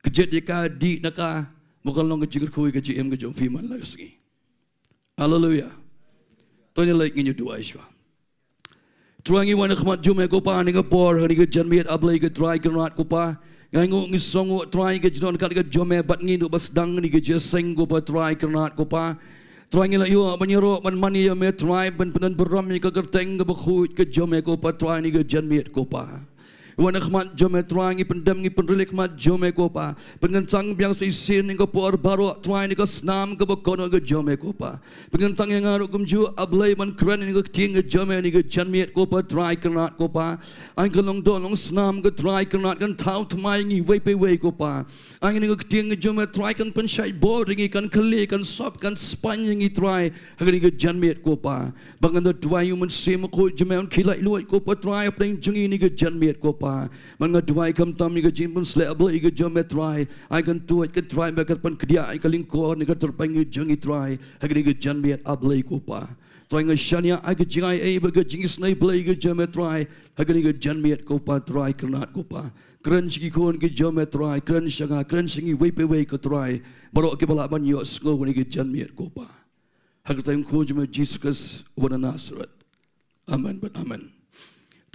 kejet Jaka di naka bukan long jingkyrkhu ke GM ke jongfi man la Sngi. Haleluya. Tonya like ngi dua iswa. Tuangi wana khmat jume ko pa ni ngapor ni ke janmiat ablai ke try ke rat ko pa ngango ngi songo try ke jon kat ke jome bat ngi do basdang ni ke jeseng ko pa try ke rat ko pa tuangi la yo banyero man mani ya me try ban penan beram ni ke gerteng ke bakhut ke jome ko pa try ni ke janmiat ko pa wana khmat jome try ngi pendam ngi penrilik khmat jome ko pa pengencang biang sisin ngi ko por baro try ni ke snam ke bakono ke jome ko pa pengencang yang ngaruk kumju ablai man kran ni ke Ktien ke jome ni ke janmiat ko pa try kenat ko pa ang kelong dolong snam ke try kenat kan tau tmai ngi wei pe wei ko pa ang ni ke Ktien ke jome try kan pensyai board ngi kan kele kan sop kan span ngi try hang ni ke janmiat ko pa bangan dua human sim ko jome on kilai luai ko pa try pling jungi ni ke janmiat ko pa manga duai kam tam ni ke jimpun sle ablai ke jome try I kan tuat ke try bakat pan kedia I kalingko ni ke terpangi jungi try hang ni ke janmiat ablai ko pa try ngashania I ke jingai ai baga jingisnai blai ke jome try hang ni ke janmiat ko pa try kenat ko pa keren sigi kon ke jome try keren syanga keren singi wei pe wei ke try barok ke balaban yo sko ni ke janmiat ko pa hang time ko jome Jesus wana Nazareth. Amen but amen.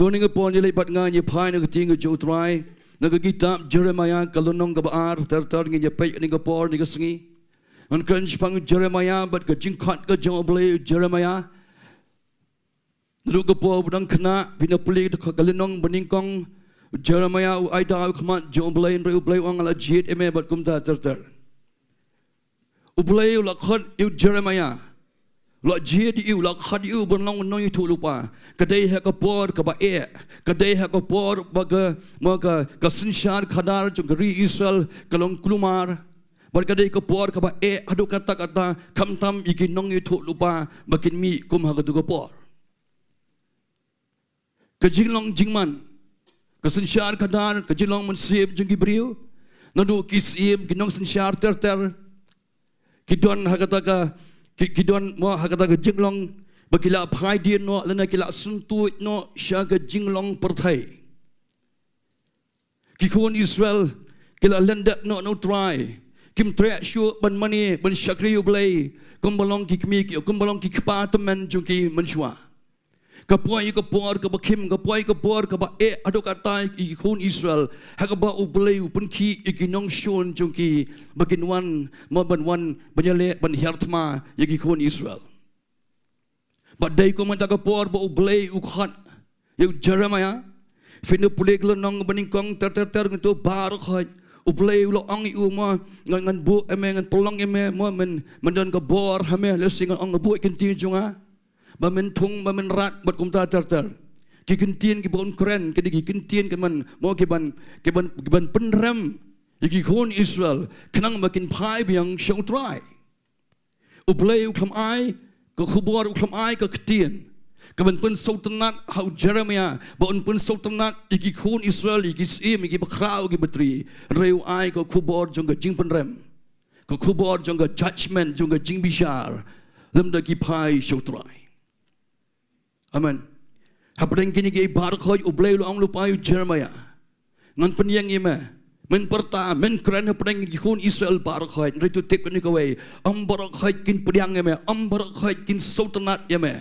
Tuan yang pon jelai bat ngai pai nak tinggal jauh try nak kitab Jeremiah kalau nong kabar ter ngai pai ni kapor ni Sngi an kan pang Jeremiah bat ke jingkat ke jauh Blei Jeremiah Lalu kepo budang kena bina pulih kalenong beningkong Jeremiah u Aida u khamat Jo Blei Ri u Blei wang ala jit eme bat kumta terter. U Blei u lakhat u Jeremiah. Lak jit u lakhat u benong nong itu lupa. Kadai ha kapor ka ba e. Kadai ha kapor baga maka kasinsyar khadar jungri Israel kalong kulumar. Berkadai kapor ka ba e adu kata-kata kamtam iki nong itu lupa makin mi kum ha kadu kapor. Kejinglong jingman, kesensyar kadar, kejinglong mensip jengki beriu, nadu kisip, kinong sensyar ter, kidon hakataka, kidon mo hakataka jinglong, bagila pai dia no, lena kila suntuit no, syaga jinglong pertai. Kikun Israel, kila Lyndet no try, kim trek syuk ban mani, ban Ktien U Blei, kumbalong kikmi, kumbalong kikpa teman jengki mensua. Kapuai kapor kabakim kapuai kapor kaba adu kata ikun Israel hakaba U Blei penki ikinong shon jungki baginwan mabanwan banyale ban hartma ikun Israel badai ko mata kapor ba U Blei ukhat yu Jeremiah finu pulik lenong beningkong ter ngitu bar khat U Blei lo ang u ma ngan bu eme ngan polong eme mo men dan kabor hame lesing ang bu kinti junga bamen thung bamen rat bat kumta ter ki kentien ki bon kren ki kentien ki man mo ki ban penram ki khon Israel kenang makin phai biang Sohthri U Blei u kham ai ko khubor u kham ai ko ktien ka ban pun sultanat hau Jeremiah bon pun sultanat ki khon Israel ki sim ki bakrau ki betri reu ai ko khubor jong jing penram ko khubor jong judgment jong jing bishar lemda ki phai Sohthri. Amen. Habdeng kini ke bar khoi U Blei lu ang lupai Jeremiah. Ngan penyang ime. Men perta men kran habdeng ki khun Israel bar khoi ritu tip ni kawai. Am bar khoi kin penyang ime, am bar khoi kin sultanat ime.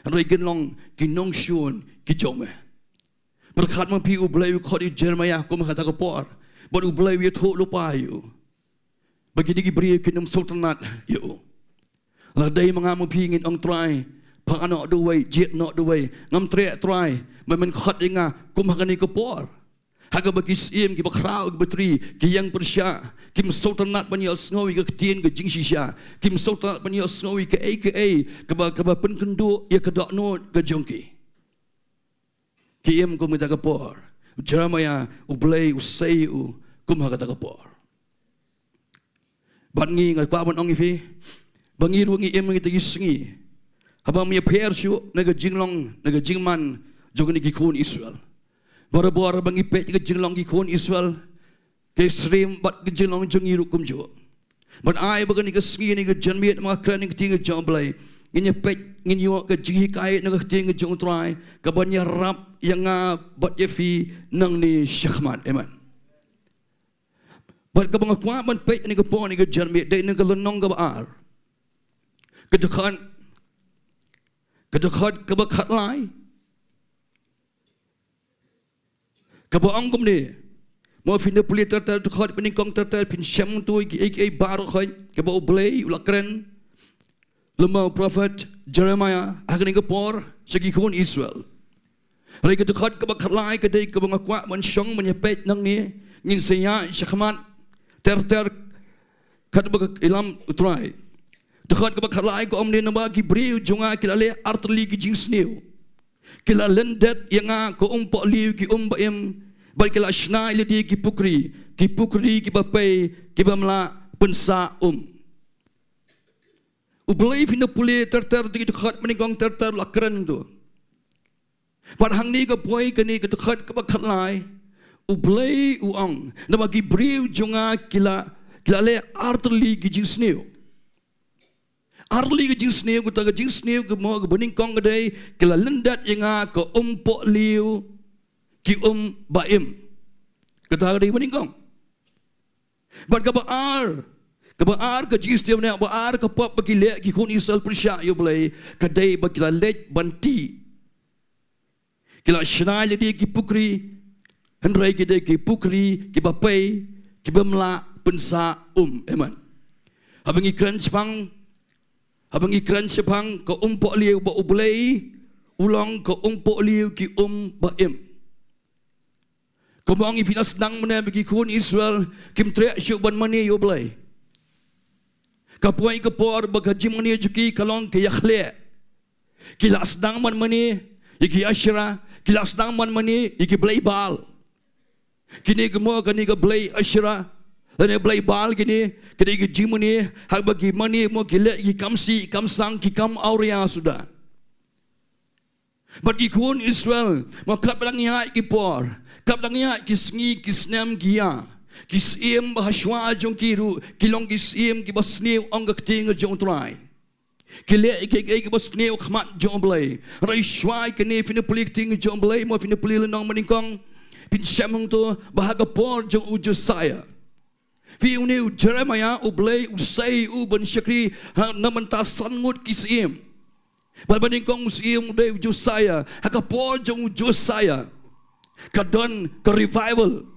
Regen long kin nong shun ki jome. Berkat mampi U Blei khoi Jeremiah ko kata kapor. But U Blei wi tho lupai you. Bagi digi beri kin sultanat you. La dai mangamu pi ngin ong try. Pak anak duway, jet nak duway, ngam trek try, men khat inga, kum hakani kapor. Haga bagi sim ki bakrau ki betri, ki yang persya, kim sultanat bani Iasnohkti ke Ktien ke Jingiasyllok, kim sultanat bani Iasnohkti ke kaba pen kynduh ya kedak no ke jongki. Ki em kum ta kapor. Jeremiah U Blei u sei u kum hakata kapor. Ban ngi ngai pa ban ong ifi. Bangi ruangi em ngi tagi Sngi. Habang mi per syu naga jinglong naga jingman jogni ki khun Israel. Bora bangi pe ki jinglong ki khun Israel ke srim bat ki jinglong jongi rukum jo. But ai bagani ke Sngi ni ke janmiet ma kran ni Ktien U Blei. Nginya pe nginyo ke jingi kai naga Ktien U Blei ke banya rap yang bat yefi nang ni syahmat amen. But ke bangakwa man pe ni ke po ni ke janmiet dei ni ke lenong ke baar. Kedekhat kebakat lai. Kebaang kum ni. Mau finda pulih tertel dekhat peningkong tertel pin syam tu iki bar khoi keba U Blei ulakren. Lemau prophet Jeremiah agni kepor segi khun Israel. Rai kedekhat kebakat lai kedai kebangakwa man syong menyepet nang ni ngin saya syakmat terter kat bag ilam utrai. Dekhat kebakat lai ko omne nama ki beriu junga kila le artli ki jing sneu. Kila Lyndet yang ko Umpohliew ki baim bal kila Sngi le ki pukri ki bapai ki bamla pensa U Blei finda pulih terter di dekhat meningkong terter lakran tu. Pat hang ni ko poi kani ke dekhat kebakat lai U Blei u ong nama ki beriu junga kila le artli ki jing sneu. Arli ke jing sneu ke jing sneu ke mo ke beningkong kedai kila Lyndet yang ke Umpohliew ki baim kata kedai beningkong bat ke baar ke jing sneu ne baar ke pop bagi le ki khun Israel persya U Blei kedai bagi lej banti kila Sngi le ki pukri hendrai kedai ki pukri ki bapai ki bamla pensa amen habang ikran sepang ke Umpohliew ba U Blei ulang ke Umpohliew ki baim. Kau mangi finas nang mana bagi kun Israel kim teriak syuk ban mani U Blei. Kapuai kapor baga jingmane juki kalong ke yakhle. Kilas nang man mani iki asyra, kilas nang man mani iki Blei bal. Kini kemo kani ke Blei asyra, dan Blei bal kini ke jingmane hak bagi mani mo kile iki kamsi kamsang ki kam auria sudah. Bagi kun Israel mo kap langnya iki por, kap langnya ki Sngi ki Snam gia. Kisiem bahaswa jong kiru kilong kisiem ki basniu ang Ktien U Blei kile ki basniu khmat jong Blei rai shwai kene finapuli Ktien U Blei mo finapuli lenong meningkong pinshamung tu bahaga por jong ujusaya fi uniu Jeremiah U Blei usai u ban syakri namantasan ngut kisiem balbaningkong usiem de ujusaya haga por jong ujusaya kadon ke revival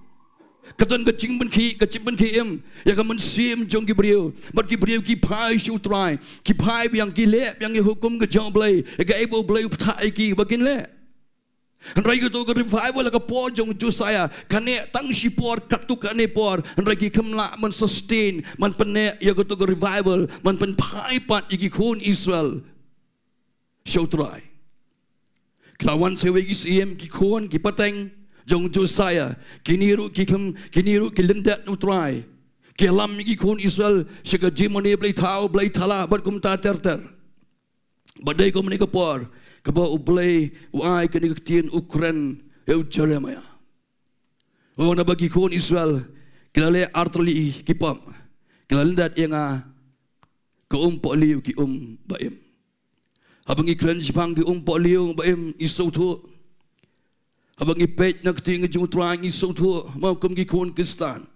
Katan ke jingmane em ya ka mensim jong Gibriu mat Gibriu ki pai Sohthri ki pai yang ki le yang hukum ke jong Blei ga ebo Blei pthai ki bagin le rai ko ke revival ka por jong Josiah kane tang si por katu kane por rai ki Khonglah man sustain man pene ya ko ke revival man pen pai pat iki kun Israel Sohthri klawan sewe ki sim ki kun ki pateng jong Josiah kiniru ki Lyndet utrai ki lam ki kun Israel sega jingmane Blei tau Blei thala bat kum ta ter badai ko menika por ka ba U Blei u ai ke Ktien Ukraine eu Jeremiah na bagi kun Israel kilale artli ki pam kilale Lyndet yang ke Umpohliew ki baim abang Ukraine sipang ki Umpohliew baim isu tu abang ipet nak Ktien U Blei ngi Sohthri mau kum gi kun Kristan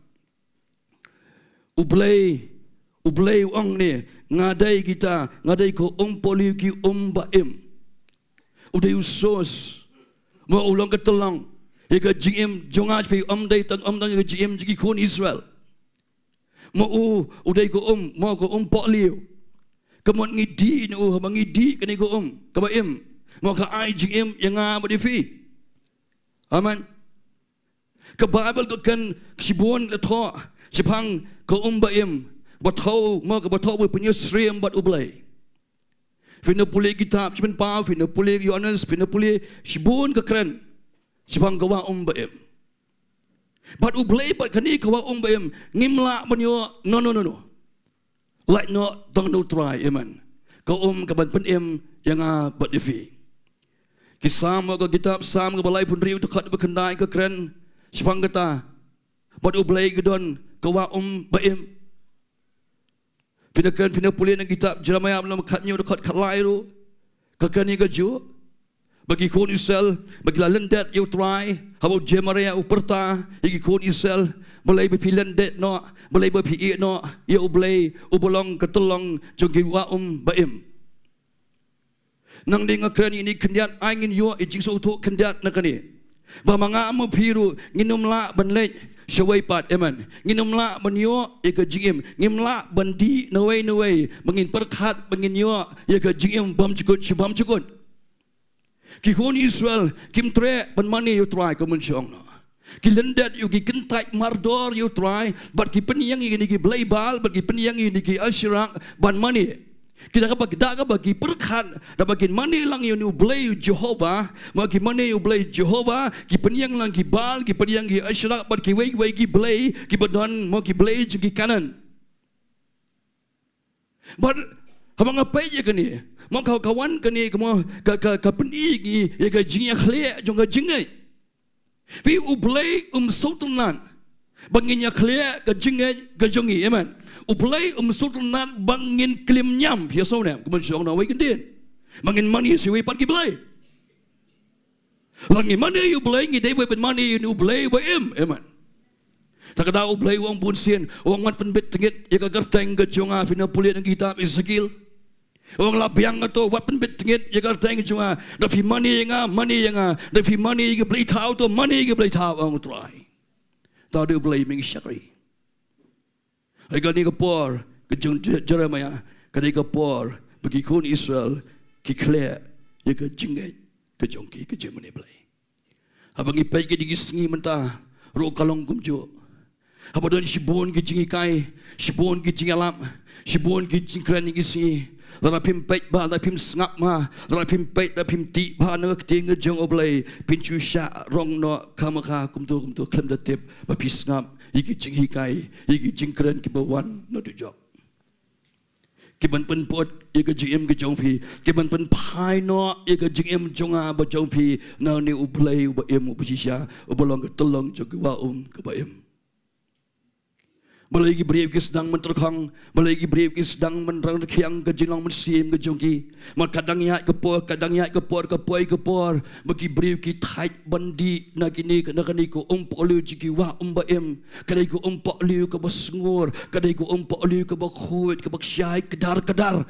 U Blei ang ni ngadai kita ngadai ko Umpohliew ki baim udai usos mau ulang ke telang ega jingim jongaj fi dai tang dang ega jingim gi kun Israel mau udai ko mau ko Umpohliew kemon ngidi nu ngidi kani ko ka baim mau ka ai jingim yang badifi aman. Ke Bible tu kan sibun le tho sipang ke baim batau mo ke batau punya srim bat U Blei. Fina puli kitab sipan pa fina puli Yohanes fina puli sibun ke keren sipang ke baim. Bat U Blei bat kani ke baim ngimla banyo no. Like no don't no try amen. Ke ke ban penim yang bat difi. Kisah ke kitab Sam ke balai pun riu dekat berkendai ke keren sepang kata buat U Blei gedon ke baim fina pulih dengan kitab Jeremiah belum katnya dekat kalai tu ke kani ke ju bagi kun Israel bagi Lyndet you try how Jeremiah uperta igi kun Israel balai bepi Lyndet no balai bepi no ya U Blei u bolong ke telong jogi baim nang ding keren ini kendiat angin yo ijing tu kendiat nakani ba manga mo piru nginum la ban le shawai pat amen nginum la ban yo e ka jingim ngim la ban di nawai mengin perkhat mengin yo e ka jingim bam cukut ki kon Israel kim tre ban mani yo try ko mun chong no ki Lyndet yo ki kentai mardor yo try but ki peniang ini ki Blei bal bagi peniang ini ki asyrak ban mani kita bagi perkhan dan bagi mana lang yang U Blei Jehovah bagi mana U Blei Jehovah ki peniang lang ki bal ki peniang ki asyrak bat ki wei ki Blei ki badon mo ki Blei ki kanan but habang apa je kani mo kawan kani mo ka peni ki ka jingiaroh jong ka jingai fi U Blei Sohthri banginya khle ka jingai ka jongi amen U Blei Sohthri bangin klim nyam biasa ne kemudian na wei kendin bangin mani si wei pat ki Blei langi mani U Blei ngi dei wei ben mani U Blei baim amen tak ada U Blei wong pun sien wong mat penbit tengit ya ka gerteng ke jonga fina pulit ng kitab Ezekiel wong labiang to wat penbit tengit ya ka gerteng jonga da fi mani nga da fi mani ke Blei tau to mani ke Blei tau wong try ta de U Blei ming syakri Agani kapor ke Jeremiah kadi kapor bagi kun Israel ki khle ya ke jingai ke jongki ke jingmane blai. Abangi pai ke digi sngi mentah ro kalong kumjo. Abadon shibon ke jingi kai, shibon ke jingalam, shibon ke jingkran ngi si. Lara pim pai ba la pim ngap ma, lara pim pai la pim ti ba na Ktien U jong oblai, pinchu sha rong no kamaka kumtu klem da tip ba pis ngap, iki jingi kai, iki jingkran ki bawan no tu job. Kiban pen pot ika jingem ke jong pi, kiban pen pai no ika jingem jonga ba jong pi, na ni u blai u ba em u shisha, u bolong ke tolong jog wa ke ba em. Balai beriau ke sedang menterkang, balai beriau ke sedang menerang kiang ke jinglong mensim ke jongki. Mat kadang yat kepor, kepor. Bagi beriau ke tight bandi nak ini kena ko Umpohliew jiki wa umbaem. Kadai ko Umpohliew ke basengur, kadai ko Umpohliew ke bakhuit ke baksyai kedar.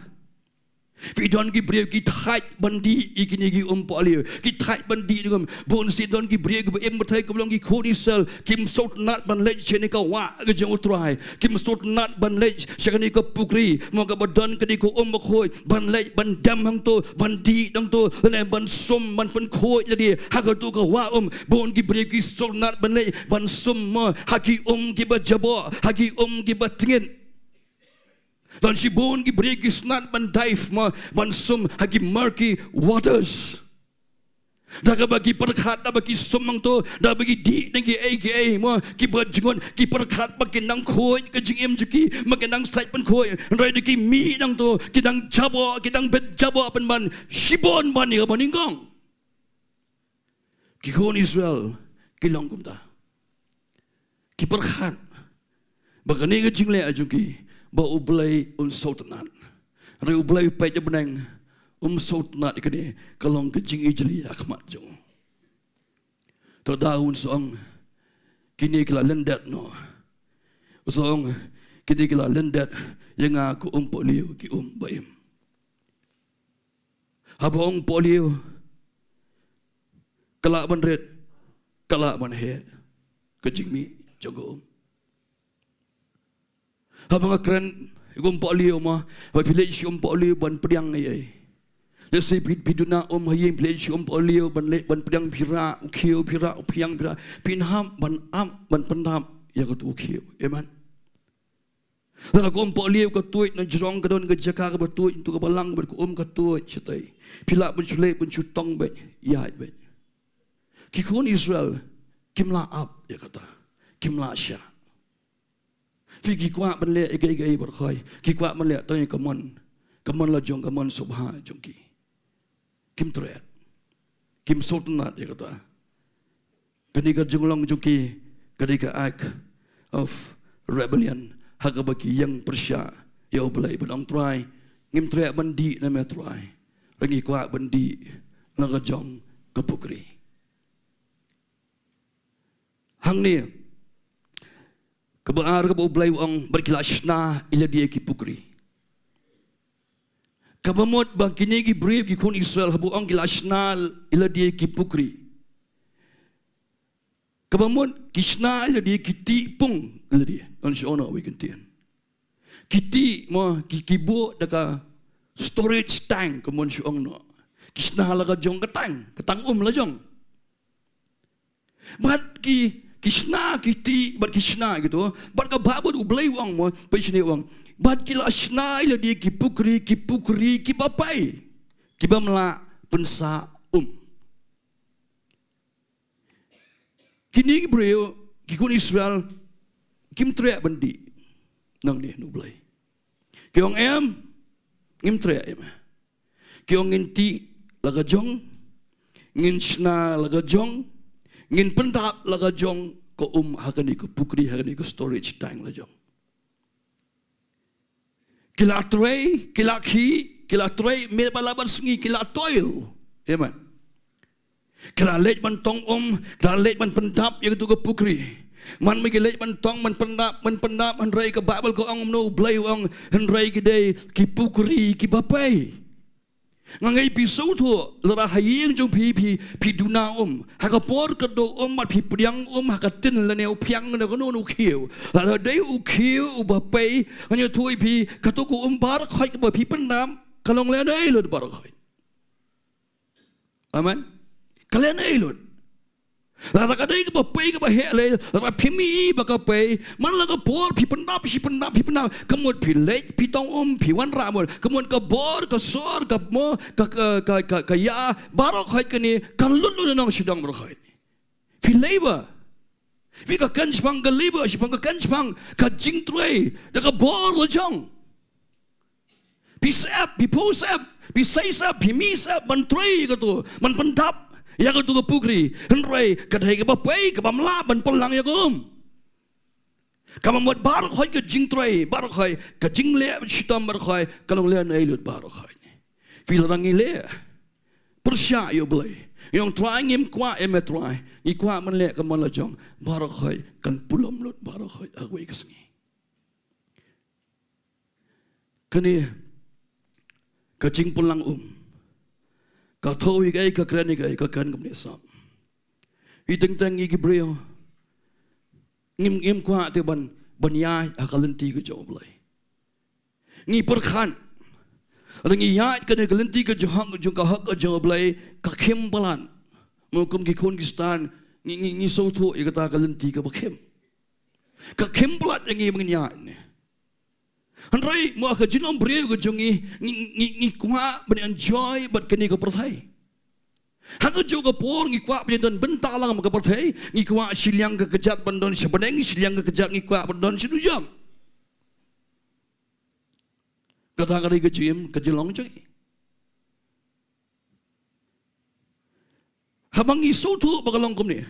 Fidon ki beriau ki tight bandi ikini ki Umpohliew ki tight bandi dengan bon sidon ki beriau ki em bertai ke belong ki konisel kim sot nat ban lej chene ka wa ke jeng utrai kim sot nat ban lej shakani ka pukri mo ka badan ke di ko khoi ban lej ban dam hang to bandi dang to le ban sum ban pen khoi jadi ha ka tu ka wa bon ki beriau ki sot nat ban lej ban sum mo haki ki ba jabo haki ki ba tingin. Dan si bon ki beri ki snat ban dive ma ban sum hagi murky waters. Dah bagi perkhat dah bagi sumang tu dah bagi di dengan AKA ma ki berjengon ki perkhat bagi nang khoi ke jingem juki makan nang sait pen khoi rai ki mi nang tu ki nang jabo ki nang bet jabo pen ban sibon ban ni ban ingong. Ki kon Israel ki long kumta. Ki perkhat bagani ke jingle ajuki ba u blai sultanat. Ri u blai pai je benang sultanat ikani kalong ke jingiasyllok akhmat jong. To daun song kini kila Lyndet no. Song kini kila Lyndet yang aku Umpohliew ki baim. Haba Umpohliew kala banret kala ban he ke jingmi jong. Habang keren Umpohliew mah, village Umpohliew ban pedang ai. Let's say biduna hayim village Umpohliew ban pedang pira ukiu pira upiang pira pinham ban ban pendam ya ko ukiu. Amen. Lalu Umpohliew ko tuit na jrong ka don ka Jaka ka bertuit tu ka Balang ber ko ka tuit sitai. Pila pun sulai pun cutong bet ya bet. Kikon Israel kimla up ya kata. Kimla sya. Fiki kuat menlek igai berkhoi. Ki kuat menlek tanya kamon la jong kamon subha jongki. Kim tret. Kim sultanat dia kata. Ketika jenglong jongki, ketika act of rebellion hak bagi yang Persia ya belai benang try ngim tret bandi nama try. Rangi kuat bandi naga jong kepukri. Hangne kebenar ke Blai wang berkilasna ila dia ki pukri. Kabamot bangkini ki brave ki kon Israel habu ang kilasna ila dia ki pukri. Kabamot kisna ila dia ki tipung ila dia. On shona we kentien. Kiti mo kikibo daka storage tank kemon syong no. Kisna laga jong ketang la jong. Mat ki kisna kiti bat kisna gitu bat ka babot u Blai wang mo pesne wang bat kila sna ila dia ki pukri ki papai ki bamla pensa kini brio ki kun Israel kim tre bandi nang ni nu Blai ki ong em ngim tre em ki ong inti laga jong ngin sna laga jong ngin pendap laga jong ko hakani ko pukri hakani ko storage tank la jong. Kila tray me balaban Sngi kila toil. Amen. Kila lej man tong kila lej man pendap yang tu ko pukri. Man me lej man tong man pendap man rai ke babel ko ang no Blai ang rai ke day ki pukri ki bapai. Ngangai pisau tu lara haying jong pi duna hakapor kedo mat pi priang hakatin la ne piang ne kono ukiu la dei ukiu ubapai hanya tu pi katuku bar khoi ke pi pendam kalong le dei lo bar khoi. Amen. kalian elot Lada kadai ke bapai ke bahaya le, lada pimi bakapai, mana laga bor pi pendap, kemudian pi lek, pi tong pi wan ramon, kemudian ke bor, ke sor, ke mo, ke ya, barok hai kini, kalut lu nong sidang berkhai. Pi leba, pi ke kenspang ke leba, sipang ke kenspang, ke Jingduwai, dah ke bor lejong. Pi sep, pi po sep, pi say sep, pi mi sep, menteri ke tu, men pendap. Yang itu ke pukri, henry, kadai ke bapai, ke bamla, ban pelang ya gum. Kamu buat barok ke Jingduwai, barok ke jingle, sitam barok kalau lian ailut barok. Fil rangile, persya you blei. Yang try ngim kwa emetry, ikwa menlek ke malajong, barok kan pulam lut barok agwai ke Sngi. Kini ke jing pulang Kau tahu ikai ke keren ikai ke keren kemenisam. Iteng igi brio. Ngim kuat tu ban yai akalenti ke jauh belai. Ngi perkan. Ada ngi yai ke akalenti ke jauh hak ke jauh belai kakem balan. Mukum kikun kistan ngi Sohthri ikata akalenti ke bakem. Kakem balan ngi mengyai ni. Henry mau ke jinom brio ke jongi ngi kuat ben enjoy bet kini ke perthai. Hang jo ke por ngi kuat ben don Bynta lang ke perthai ngi kuat Shillong ke kejat ben don sebeneng Shillong ke kejat ngi kuat ben don sinujam. Kata kali ke jim ke Shillong jongi. Habang ngi Sohthri bagalong kum ni.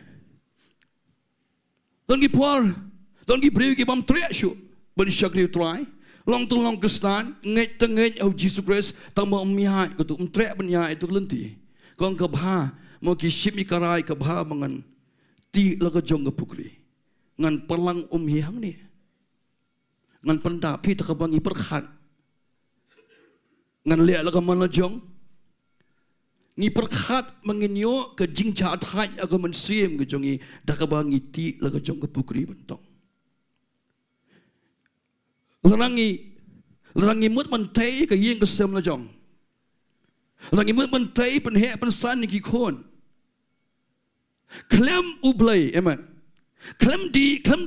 Don ngi por don ngi brio ke bam trek syu ben syakri try. Long tulong Kristan, ngej au Jesus Christ, tambah mihat kutu trek benya itu lenti. Kong kabha mau kisip ikarai kabha mangan ti laga jong ke pukri. Ngan perlang hiang ni. Ngan pendapi tak bangi perkhat. Ngan liat laga mana jong. Ngi perkhat menginyo ke jingiaroh aga mensim ke jongi dak bangi ti laga jong ke pukri bentong. Lerangi mut mentai ke yeng kesem lajong. Lerangi mut mentai penhek pensan ni kikon. Klem U Blei, amen. Klem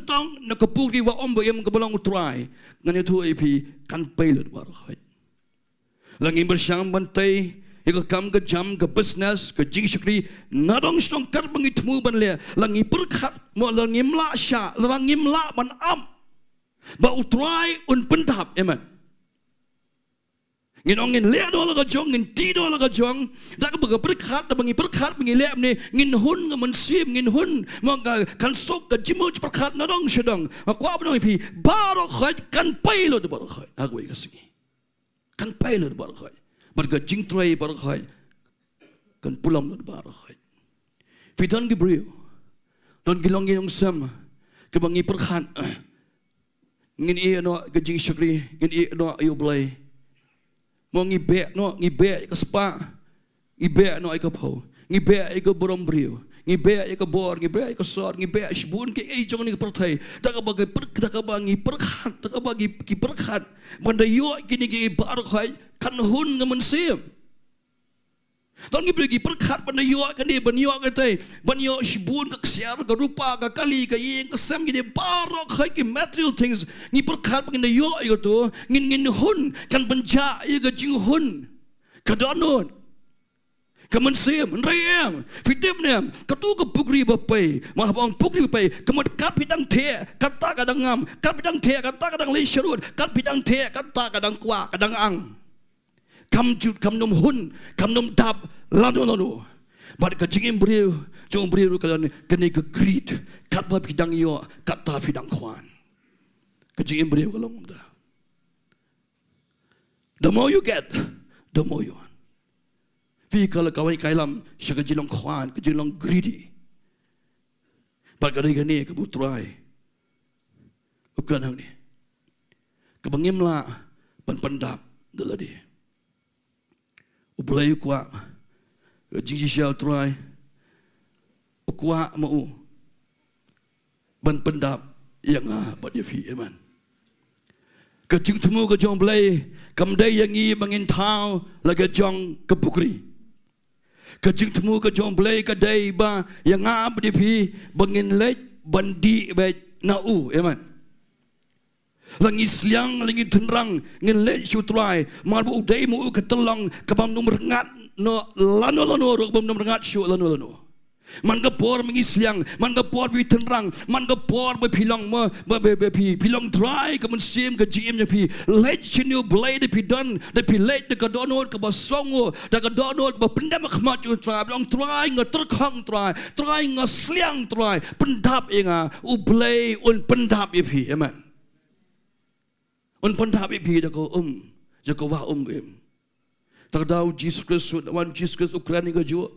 tong nak kepuk di wa ombo yem ke Balang utrai. Ngan itu ipi kan pilot barokai. Lerangi bersang mentai Ika kam ke jam ke business ke jingiasyllok nadong stong kar bangitmu ban le langi perkhat mo langi mla sya langi mla ban am. Ba utrai un pendap, amen. Ngin le do la jong ngin ti do la jong dak ba perkhat bangi le ni ngin hun ngan sim ngin hun mo kan sok ka jimu perkhat na dong sedang kwa ba pi baro khat kan pailo de baro khat agwe ka Sngi kan pailo de baro khat bar ka Jingduwai baro khat kan pulam de baro khat fitan gi brio don gilong ngin sam ke bangi perkhat ngin ke jingiasyllok ngin U Blei mo ngibe ke spa ngibe ke pau ngibe ke borom brio ngibe ke bor ngibe ke sor ngibe sibun ke jong ni perthai dak bangi perkhat banda yo kini gi bar khai kan hun ngamen sim Don pergi perkhat benda yo kan dia ban yo kata ban yo sibun ke siar ke rupa ke kali ke yeng ke sam gini barok hai ke material things ni perkhat benda yo itu ngin hun kan benja ye ke jing hun ke donon ke mensim rem fitip nem ketu ke pukri bapai mah bang pukri bapai kemud kat bidang the kata kadang ngam kat bidang the kata kadang le syurut kat bidang the kata kadang kwa kadang ang kam nom hun kam nom dab lanu bad ka jingim brio kalan kene ke greed kat ba bidang yo kata bidang kwan ka jingim brio kalong da the more you get the more you want fi kala kawai kailam syaga jilong kwan ka jilong greedy bad ka gane ka butrai ukan hang ni ka bangimla pendap daladi U Blei kuat, jingiasyllok try, kuat mau, ban pendap yang pada fi aman. Kecing temu ke jong Blei, kamdai yang i bangin tau laga jong ke pukri. ke jing temu ke jong blei ke dai ba yang ngap di pi bangin lej bandi be na u amen langi sliang langi tenrang ngin lej shu trai mar bu dai mu ke telong ke bam number ngat no lano ro bam number ngat shu lano man ka por mengisliang man ka por bi tenrang man ka por bi pilong mo bi pilong try ka man sim ka gm nya pi let chin you blade pi don de pi let de ka donot ka ba songo da ka donot ba pendam khmat ju try long try nga terkhang try nga sliang try pendap inga u blade un pendap pi amen un pendap pi da ko wa em tak dau Jesus Christ wan Jesus Christ Ukraine ga ju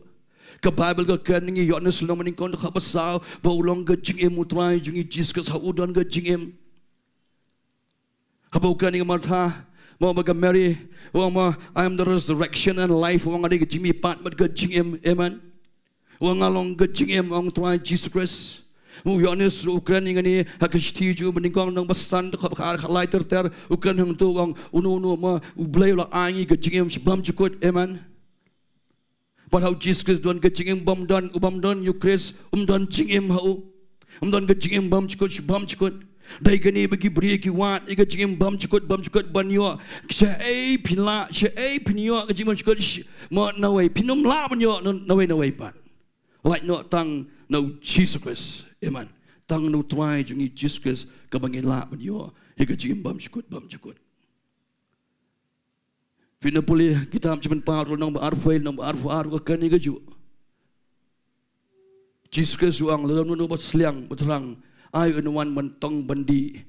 ke Bible ke keningi Yohanes long meningkon ke pasal baulong ke jingem utrai jungi Jesus ha udon ke jingem ha bau keningi martha mau ke Mary ma I am the resurrection and life wong ade ke jimi pat mat ke jingem amen wong along ke jingem ong trai Jesus Christ mu Yohanes Ukraine ngani ha ke stiju meningkon nang basan ke lai ter Ukraine hang tu wong unu ma u blei la angi ke jingem bam jukut amen. But how Jesus Christ don ke jingem bam don you Christ don jingem hau don ke jingem bam chukut dai gani bagi beri ki wat ke jingem bam chukut ban yo she pila she pinyo ke jingem chukut mo na wei pinom la ban yo na wei pat like no tang no Jesus Christ amen tang no try jungi Jesus Christ ke bangin la ban yo ke jingem bam chukut Fina boleh kita macam paru nang arfail nang arfu ke kani ke ju. Jesus Christ uang lalu nu bas seliang berterang. I wan mentong bandi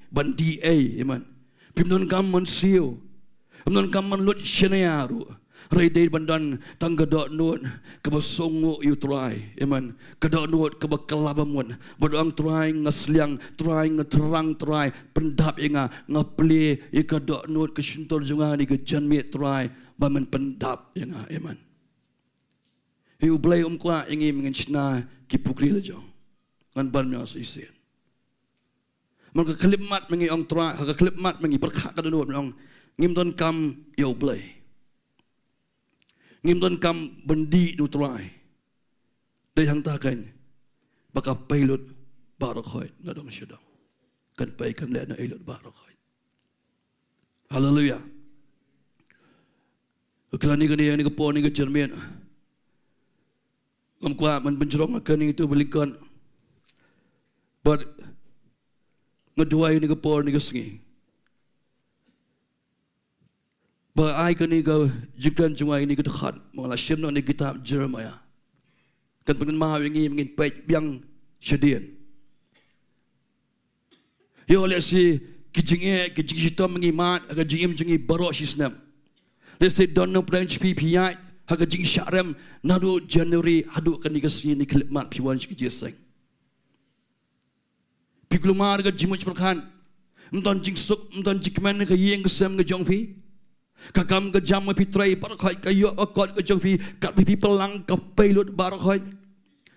amen. Pimnon kam man siu. Pimnon kam man lut shenyaru. Rai dei bandan tangga dot nut ke basongo you try amen. Ke dot nut ke bakalabamon. Badang try ngasliang try ngaterang try pendap inga ngapli ke dot nut ke syuntor junga ni ke janmit try baman pendap inga amen. U Blei kwa ingi mengin sna ki pukri lejong. Ngan ban mya sisen. Man ke klip mat mengi ong try ke klip mat mengi berkak ke nut ong ngim don kam U Blei. Ngim don kam bendi nu try. Dai hang ta kan baka pilot barakhoi na dong syadong. Kan pai kan le na pilot barakhoi. Hallelujah. Kelani kan ni ke pon ni ke Jerman. Ngam kwa man benjerong kan itu belikon. But ngeduai ni ke pon ni ke Sngi. Ba ai kan ni ke jingkan jungai ni ke dekat mengalah syem ni kitab Jeremiah. Kan pengen mahu ingin pej yang sedian. Yo le si kijinge kijito mengimat aga jingim jingi baro sisnam. Le si donno branch PPI aga jing syaram nadu January hadu kan ni ke si ni klipmat piwan sikijiseng. Piklumar aga jimuj perkan. Mton jing suk mton jingman ke yeng kesem ke jongpi. Kakam ke jam pi tray barakhoi ke yo akot ke jong pi kat pi pelang ke pilot barakhoi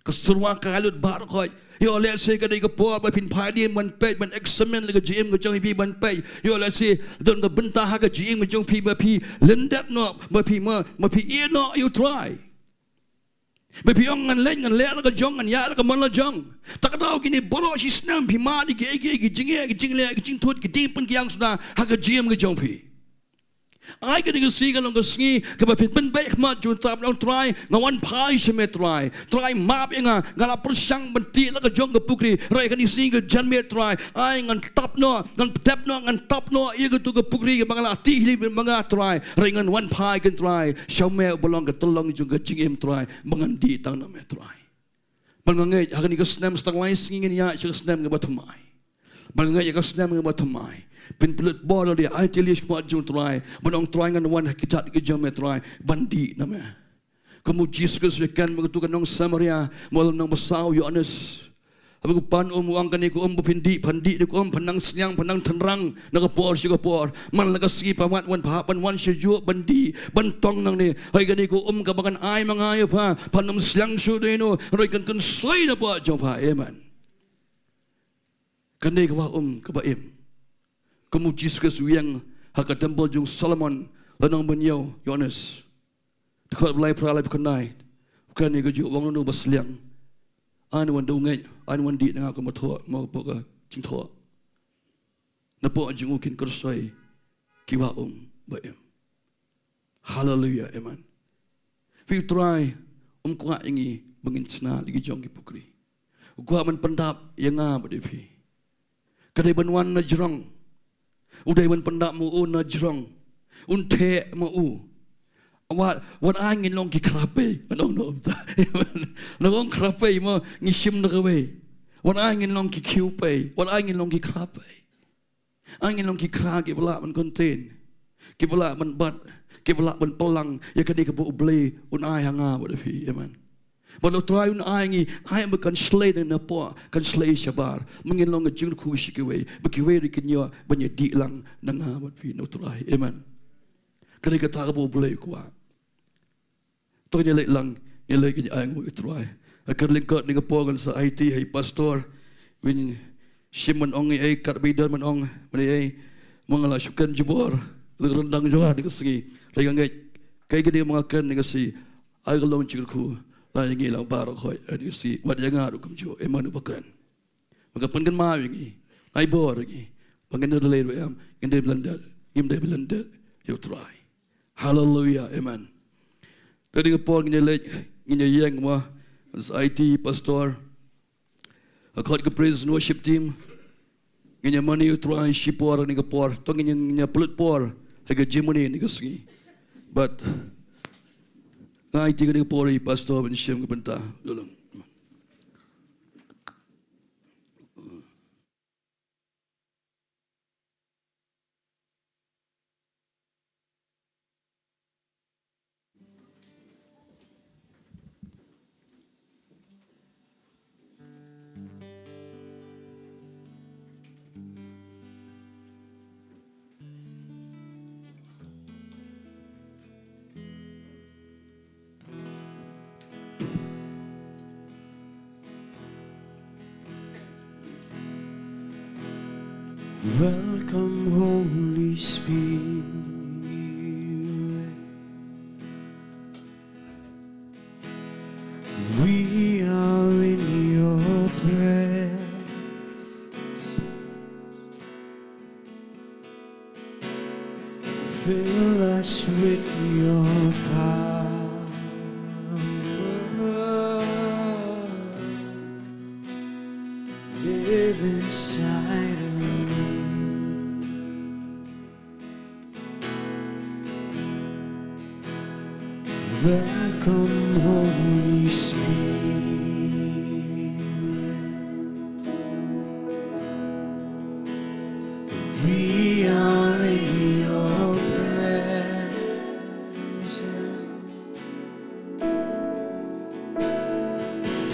ke surwa kalut barakhoi yo le se ke ke po ba pin phadi man pe man examen le ke gm ke jong pi man pe yo le se don ke Bynta ha ke gm ke jong pi ba pi Lyndet no ba pi ma pi e no you try ba pi ong ngan le ke jong ngan ya ke mon la jong tak tahu kini boro si snam pi ma di ke jinge ke jingle ke jing thut ke ding pen ke yang sudah ha ke gm ke jong pi I can see along the Sngi, kabapit pen baik mat jun tap long try, ngawan pai semet try map inga, ngala persang benti la ke jong ke pukri, rai kan isi ke janmet try, I ngan tap no, ngan tap no, ia ke tu ke pukri ke bangala ti hili bangala try, rai ngan wan pai kan try, syaume belong ke tolong jung ke jingem try, mangandi tang nama try. Bangangai akan ikas senam setang lain singin ya, ikas senam ke batamai. Bangangai ikas senam ke batamai. Pin pelut bor dia I tell you kuat jung try banong try ngan wan kitat ke jam try bandi nama kamu Jesus kan mengutukan nong Samaria malam nong besau Yohanes aku pan uang kan iku pindi pandi iku panang siang panang tenrang nak por sigapor man laga si pamat wan pahapan wan sejuk bandi bantong nang ni hai kan iku ka bakan ai mangayo pa panam siang sudeno roi kan soi na pa japa amen kan ni ka ka baim kamu Jesus yang hak temple jung Solomon lanang banyau Yohanes dekat belai peralai kenai bukan ni kejuk orang nu berseliang. Anu wan dungait, anu wan di dengan aku mathok mau pok jingthok. Napok jingukin kersai kiwa baem. Hallelujah, amen. We try kuat ini bengin sena lagi jong pukri. Kuat man pendap yang ngah berdiri. Kadai banwan na jerong. Udai ban pendap mu na jerong. Unte mu. Wat angin long ki krape. Nong Nong krape mo ngishim na gawe. Wat angin long ki kiupe. Wat angin long ki krape. Angin long ki kra ki balak man konten. Ki balak man bat. Ki balak man pelang. Ya kadai ke bu blei un ai hanga berdiri. Amen. Walau try un ai ngi ai bukan slay dan apa kan slay sabar mungkin long jingkyrkhu sikiwe bekiwe rikinyo banyak dilang nanga bat pi no try amen kali kata ka bo boleh kuat to nyelek lang nyelek ni ai ngu try akan lingkot dengan pogan sa IT hai pastor win Simon ong ai kat bidan man ong mani ai mangala syukan jubor rendang juga dengan segi regang kai gede mengakan dengan si ai long jingkyrkhu lain lagi lang baru koi, ada si wat jangan aku kumjo, emanu bakran. Maka pengen mau lagi, ai bor lagi, pengen ada lain bayam, ingin dia Lyndet, you try. Hallelujah, amen. Tadi kepol ingin yang mah, as IT pastor, aku ke praise and worship team, ingin mana you try shipor ni kepor, tong ingin pelut por, lagi jingmane ni kesini, but ngai tiga ni pori pastor bensyam ke Bynta tolong. Welcome, Holy Spirit. We are in your presence. Fill us with your power. Live inside of me. Welcome, Holy Spirit. We are in your presence.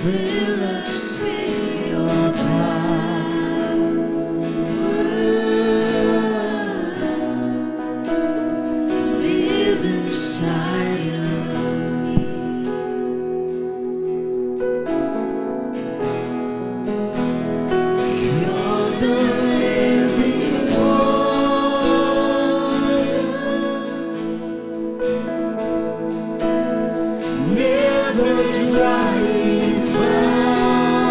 Fill us with your power. Live inside of drying fire.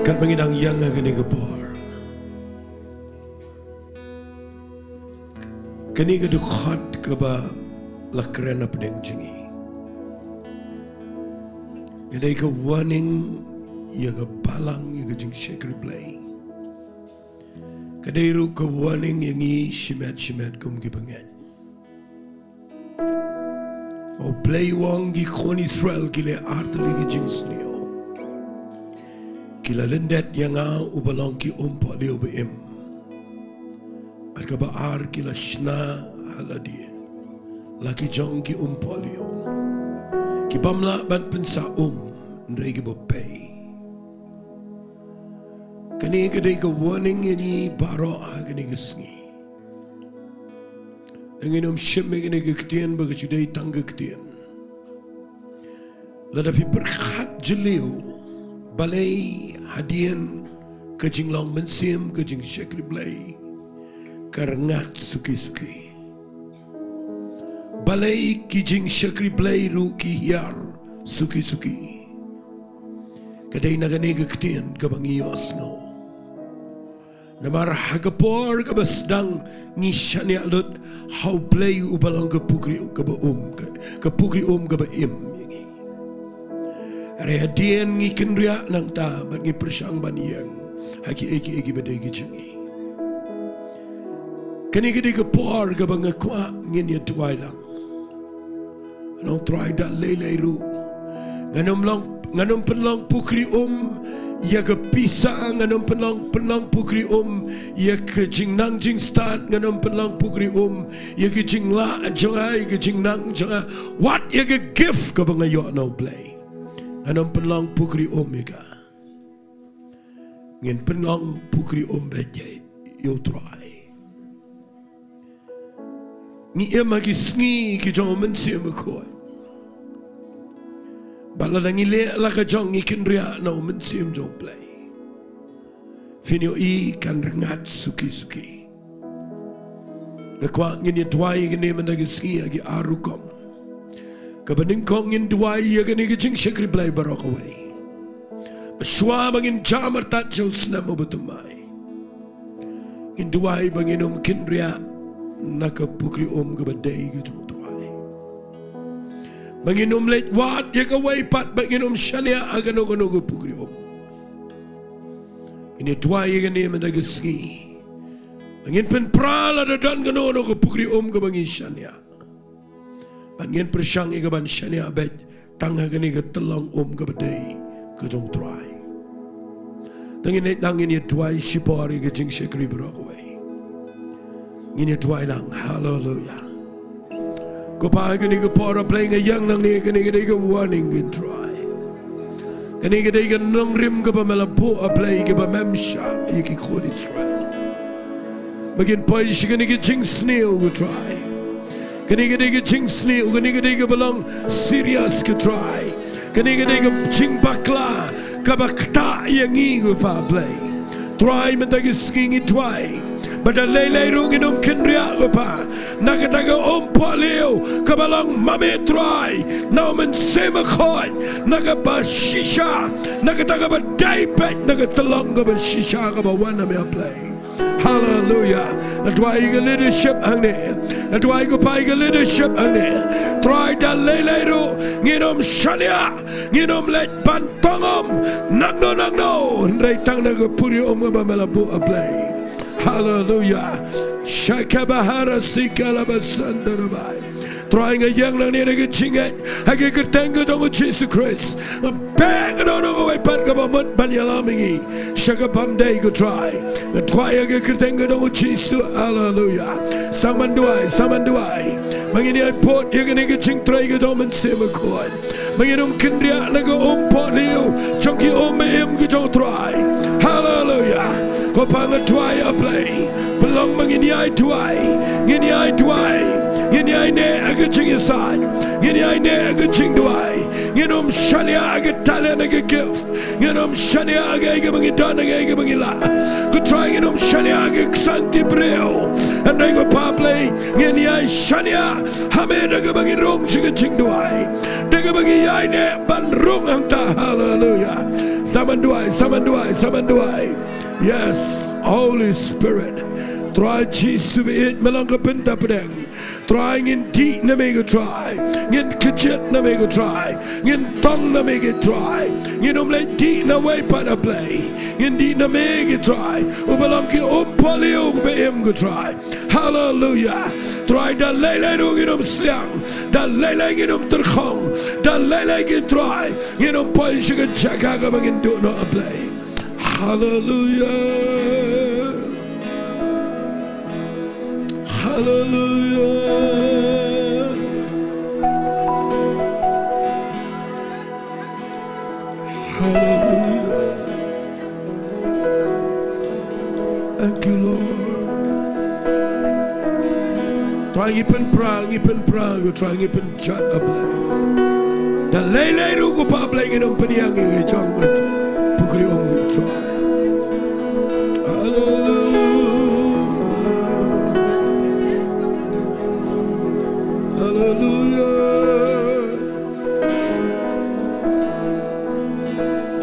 Kat menginang yang agani gepor. Kani gedukhat kaba lakrena pedeng jingi. Kedai ke warning ya ke balang ya ke jingkyrkhu Blei. Kedai ru ke warning yang i shimet kum ki bengen. O Blei wong gi khon Israel kile artli ki jingsnio. Kila Lyndet yang u Balang ki Umpohliew beim. At kabaar kila shna haladi. Laki jong ki Umpohliew. Ki bamla ban pensa ndrei ki bopay. Kani kadai ka warning yani baro agani ka Sngi. Nanginom shimme kani ka Ktien baga chudai tangga Ktien. Lada fi berkhat jeliu. Balai hadian ke Jinglong mensim ke Jingiasyllok Blei karengat suki-suki. Balai ki Jingiasyllok Blei ru ki hiar suki-suki. Kadai nagani ke Ktien ke bang Iasnohkti. Namar hagapor ka basdang ngisanya lut how play ubalang ka pukri ka ba ka ba im yangi. Are dien ngi kinria nang ta ban ngi persang ban yang haki eki badai jangi. Kani gidi ka por ka ba ngakwa ngin ya tuwai lang. Anong try da lelay ru. Nganom penlang pukri ya ke pisang nganom penlang pukri ya ke jingnang jingstat nganom penlang pukri ya ke jingla jangai ke jingnang jangai what ya ke gift ka bang ayo no blei nganom penlang pukri ya ka ngin penlang pukri beje yo try ni emagi sngi ki jong mensi mekoi Balang ile la ka jong ikin ria no mensim jong play. Finyo I kan rengat suki. Nakwa ngin Duwai ngin mendag ski agi arukom. Kabaning kong ngin Duwai ngin jing shakri play barok away. Shwa bangin jamar tat jo snam obatumai. Ngin Duwai bangin kin ria nakapukri kabadai gajong Manginom let wat ya kawai pat manginom shania agano pukri Ini Duwai gani mendag ski. Mangin pen prala da dan gano pukri ka bangin shania. Mangin persang ka ban shania bet tangha gani ka telang ka badai ka jong Duwai. Tangin net lang ini Duwai shipori ka jing shakri brokaway. Ini Duwai lang hallelujah. Kapag kani ka para playing a young nang ni kani ka warning and try. Kani ka nang rim ka pa malapo a play ka pa memsha iki khod Israel. Magin pay si kani ka jing snail ka try. Kani ka jing snail kani ka balang serious ka try. Kani ka jing bakla ka bakta yangi ka pa play. Try mentagi skingi try. Bada lelay runginom kinria pa nakataga Umpohliew kabalang mamitray nauman semakhoy nakaba shisha nakataga ba daipet nakatalang ba shisha ka ba wana me play hallelujah adwai ga leadership hangne adwai ko pai ga leadership hangne try da lelay ru nginom shania nginom let pantongom nagno ndray tang nagapuri ba malabu a play hallelujah. Shakabahara sikalabasandarabai. Trying a young lang niya nagchingat. Hagi kertenggo dong Jesus Christ. A bag no away pat kabamot banyalamingi. Shakabamday go try. A try hagi kertenggo dong Jesus. Hallelujah. Samanduai. Mangini ay pot yaga nagching try go dong mensemakod. Manginum kendria naga Umpohliew. Chunky em go dong try. Hallelujah. Kopanga Duwai a play. Belong mangini ay Duwai. Ngini ay ne aga jingisad. Ngini ay ne aga Jingduwai. Nginom shania aga talent aga gift. Nginom shania aga bangi don aga bangi la. Go try nginom shania aga sancti breo. And I go pa play. Ngini ay shania hamed aga bangi rong shiga Jingduwai. Daga bangi ay ne ban rong ang ta. Hallelujah. Samanduai. Yes, Holy Spirit. Try Jesus to be it malanga Bynta pedeng. Trying in deep na make a try. Ngin kichet na make a try. Ngin tong na make it try. Ngin let deep na way pa na play. Ngin deep na make it try. Ubalang ki Umpohliew be him go try. Hallelujah. Try da lele nginom sliang. Da lele nginom terkhong. Da lele ngin try. Nginom poi shiga Jaka ka bangin do no a play. Hallelujah. Hallelujah. Hallelujah. Thank you, Lord. Try ipen prang, try ipen chat a blay. Da lele ru ko pa blay nginom paniang ngi chong but pukri ong try. Hallelujah.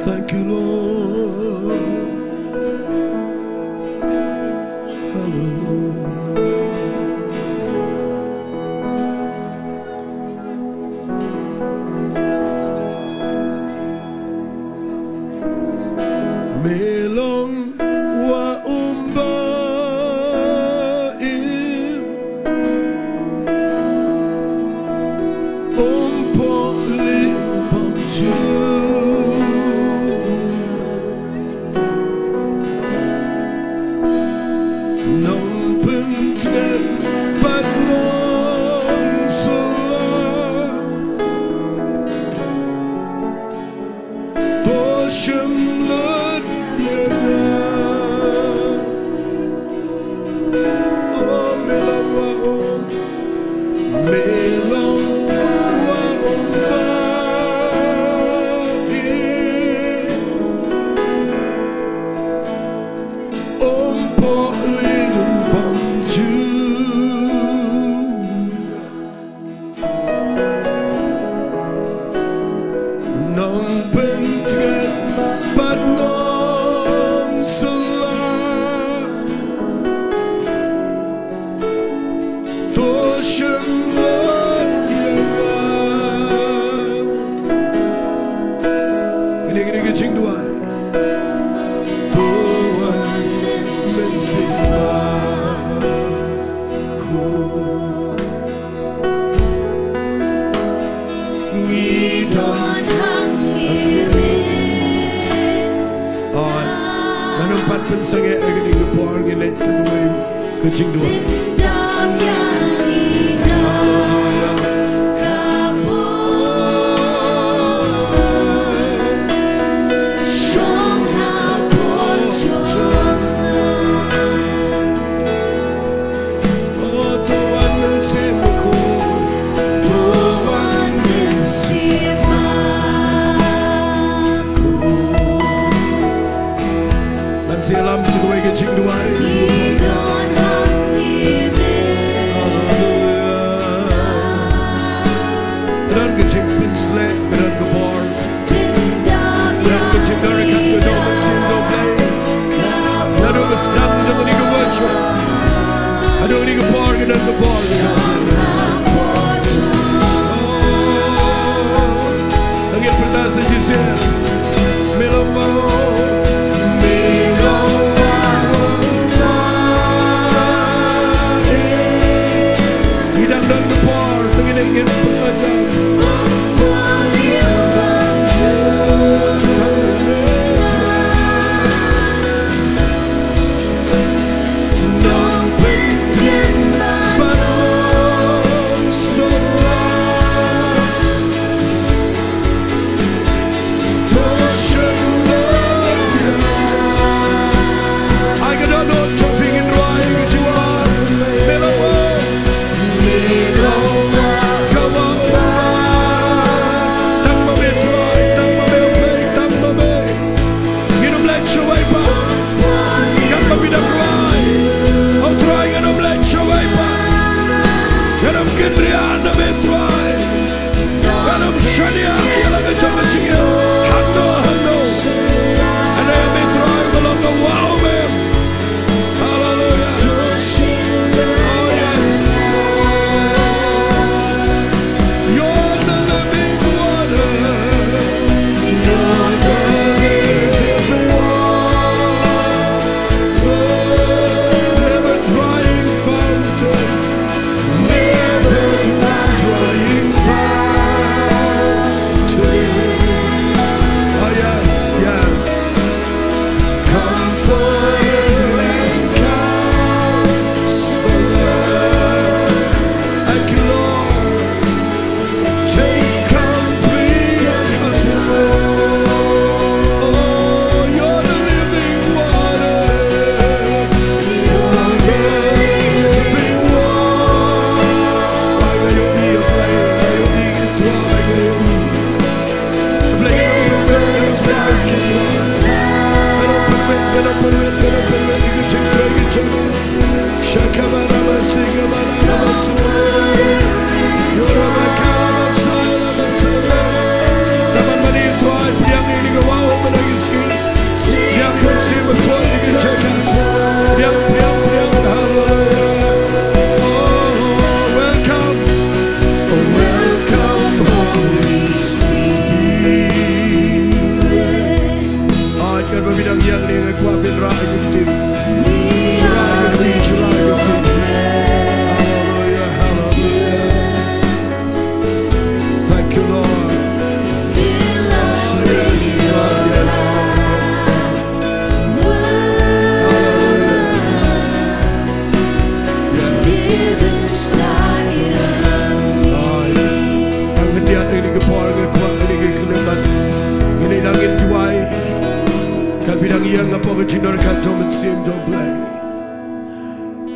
Thank you, Lord. Gini Jingduwai. Tuhan mensimaku. Ngidon hangne. Nampat pensenge gini gepor gini sedui ke Jingduwai. Alam segawai ke Jingduwai. Dan ke Jing Pinsle, dan ke Bor, dan ke Jing Darikan ke Domen Zenith U Blei. Dan ke Stam jangan di ke worship. Aduh di ke Bor dan ke Bor. Angin pertasa Jisir, Melomau. Dan kepor, ingin bertajam.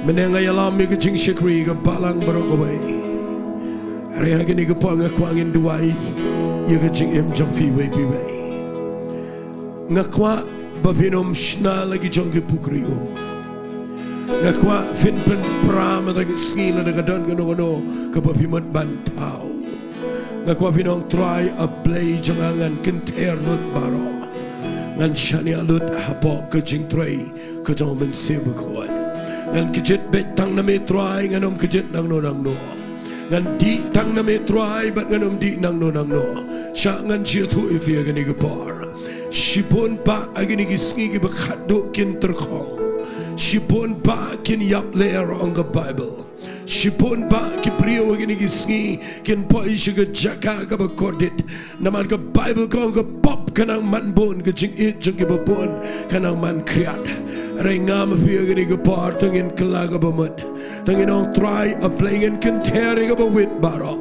Menengai alam mi ke Jingkyrkhu ke Balang berokawai. Hari hari ni ke puang kuangin duai, ia ke Jing Jongfi biwai. Ngakwa babinom shna lagi jongke pukri Ngakwa fin pen pram lagi Sngi lagi dan gano ke babimat bantau. Ngakwa finong try a blei jangan kenter lut baro. Ngan shani alut hapok ke Jingduwai ke Domen Zenith. Ngan kejit betang na metrai nganom kejit nang no. ngan di tang na me try but ngan di nang no sha ngan chia thu if ye gani gapar shipon pa agini gi sngi gi bakhado kin terkhong shipon pa kin yap layer on the Bible shipon pa ki priyo agini gi sngi kin pa ishiga Jaka ka bakordit naman ka Bible ko ka pop kanang manbon ka jing it jing gi babon kanang man kriat Rengam piya gani gapar tangin kalaga bamad tangin on try a playing and containing of a wit baro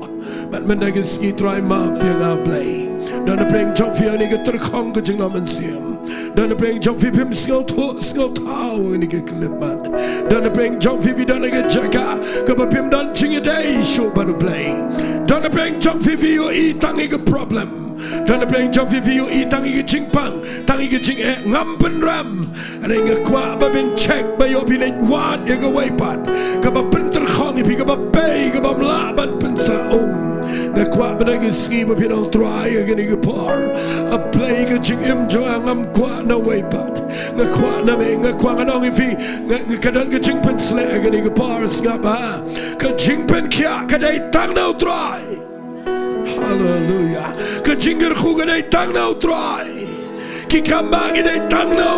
but man daga ski try ma piya nga play dan a playing jump fiya ni gater khong ka jing naman siyam dan a playing jump fiya pim skill tau ni ga klipan dan a playing jump fiya dan a ga Jaka ka ba pim dan jingiaroh show ba to play dan a playing jump fiya yo I tangi ga problem dan a playing jump fiya I tangi ga jingpang tangi ga jing ngampen ram ring a kwa ba bin check ba yo bilet wat ya ga waipat ka ba pinter khong I ka ba pay ka ba mlaban pensa na kwa ba ga ski ba pin on try again ga par a play ga jing im jo ngam kwa na waipat na kwa na me nga kwa nga nong ifi nga kadan ga jing pen sle again ga par ska ba ka jing pen kya ka dai tang na try hallelujah ka jingkyrkhu ga dai tang na try ki kaba ga dai tang na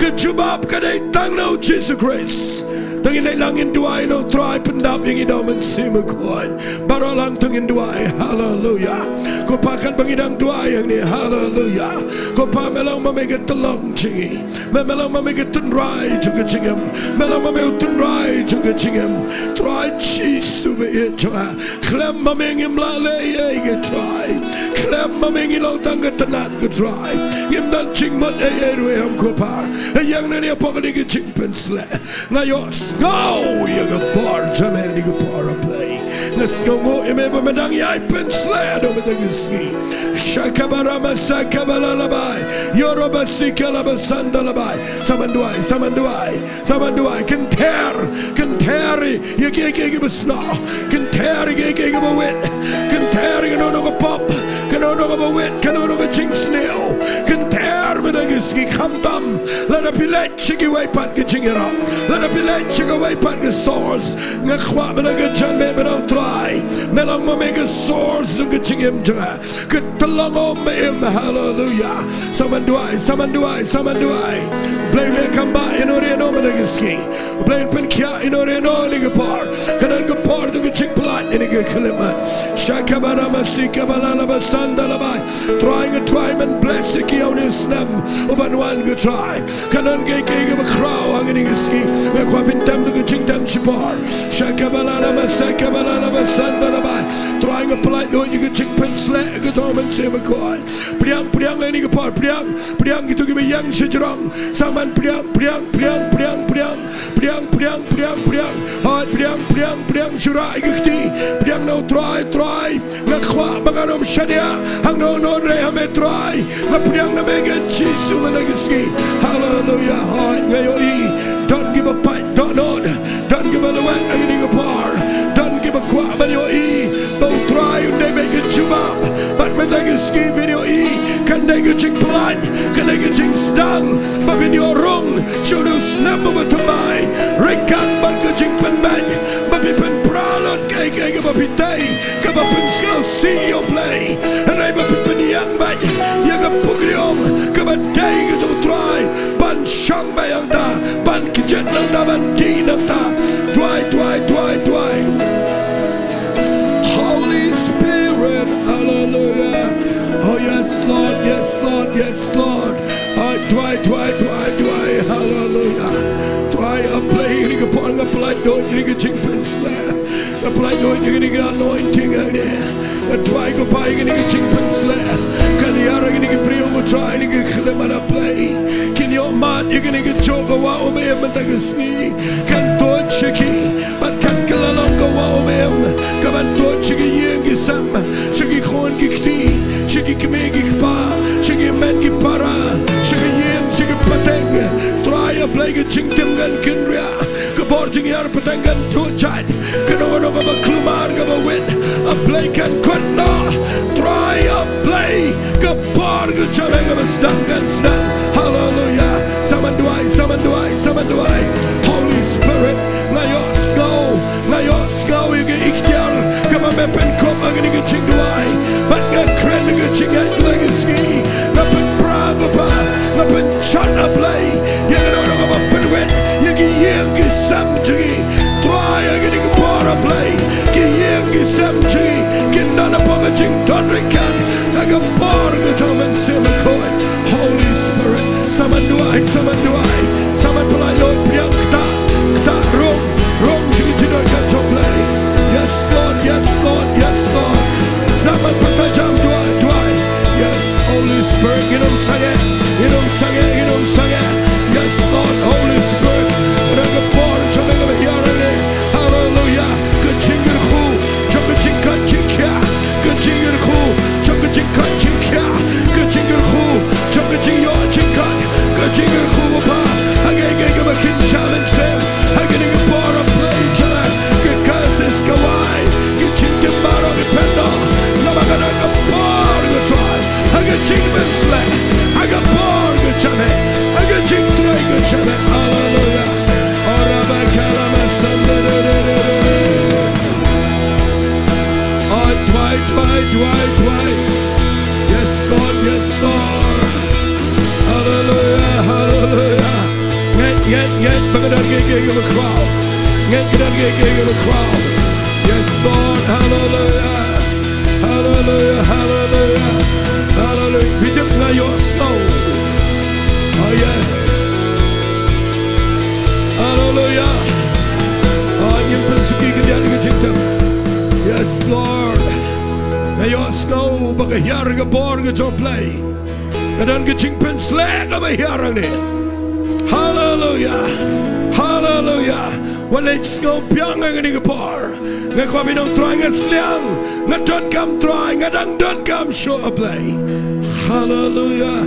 kejubab kadai tang no Jesus Christ tangin ay lang Jinduwai no try pendap yang idaman simakon barolang tangin Jinduwai hallelujah ko pakan bangidang Duwai yang ni hallelujah ko pa melang mamigat talong jingi melang mamigat tunrai juga jingam melang mamigat tunrai juga jingam try Jesus be it try klem mamingim lale ye try klem mamingim long tangga tenat ke try ngim dan jingmat ruwe am ko pa yang nani apa kali ke jing pensle ngayos go ya ga bar jamen ni ga para play naskongo imeba medang ya pensle do medagisi shakabarama sakabalalabai yoroba sikala sandalabai samanduai kenteri ya ke besna kenteri ke bawet kenteri no no pop no no wet no no jing snail kenter medagisi kamtam let up let chiki way pat ke jingiaroh let up let chiki way pat ke source ngakwa medaga jame bedau try melang mega source ke jingim ja ke telongo me hallelujah samanduai play me kamba inore no medaga ski play pen kya inore no ni ke par kanan ke par ke jing plat ni ke kalimat shakabara masikabala basanda labai try man bless ki on islam uban wan ke try kanan ke ba crow ang ni ski me kwa vintam ke jing tam chipar shakabala masakabala basanda labai trying a polite no you ke jing pen sle ke domen se me kwa priang ni ke par priang gitu ke yang sejrong saman priang hot priang syura ikti priang no try ngakwa maganom shadia hang no re ame try ngapriang na mega chisu managski hallelujah hot ngayoi don't give a fight don't give a lewat agini par don't give a kwa manayoi both try they make it chubab but managski video kan they get ching blood kan they get ching stung but in your wrong should you snap over to my rekat but get ching pen bag but pen pralot ke ba pitay ka ba pen skill see you play and I ba pen yang bag ya ga pugriom ka ba day to try ban shang ba yang ta ban kijet nang ta ban di nang ta try Holy Spirit hallelujah oh yes Lord I try hallelujah try a play ni ga par nga play do ni ga jing pen sla the play do ni ga anointing ane try go pa ni ga jing pen sla kan yara ni ga priyo go try ni ga khlemana play kin yo mat ni ga joga wa o me matagasni kan to chiki but kan kalalong go wa o me ka ban to chiki yeng gi sam chiki khon gi kti chiki kme gi pa chiki men gi para chiki yeng chiki pateng try a play ga jing tim gan kindria ka bor jingiar patangan to chat kan no ga klumar ga wit a play kan konna try a play ka bor ga chame ga stangan stan hallelujah samanduai Holy Spirit ngayos go you ga ikhtiar ngani Jingduwai, but ngakren ngani jingai legacy, ngapen bravo pa, ngapen shot a play, ngano ngapen wet, ngi sam jingi, try ngani para play, ngi sam jingi, kinana panga jing donrikan, ngapar ngajaman simakoi, Holy Spirit, samanduai, saman pelai Lord piang kta rom jingi jinoi kanjo play. Yes Lord, yes Lord, yes Lord. Zaman patajam duai. Yes, Holy Spirit, inum sange. Yes Lord, Holy Spirit. Ragapor chomega hiarane. Hallelujah. Kajingkyrkhu, chokajinkajikia. Kajingkyrkhu, chokajinkajikia. Kajingkyrkhu, chokajinyojikat. Kajingkyrkhu pa. Hagege makin challenge sem. Hagege para play challenge. Kakasis kawai. Gijingte maro dependa. Namagana kapar go try. Haga jingman slay. Haga par go chame. Haga jingtray go chame. Hallelujah. Oraba kalama sandere. Oh, Dwight. Yes, Lord. Hallelujah. Get, bagadan gig of a crowd. Get gig of a crowd. Yes, Lord. Hallelujah. Pick up now your snow. Oh, yes. Hallelujah. Oh, you can get yes, Lord. Now your snow, but a year born at your play. And then get jingpen slag of a year. Hallelujah. When it's go piang ang nigapar. Ngakwabi nang trying a sliang. Nga don't come trying. Nga don't come show a play. Hallelujah.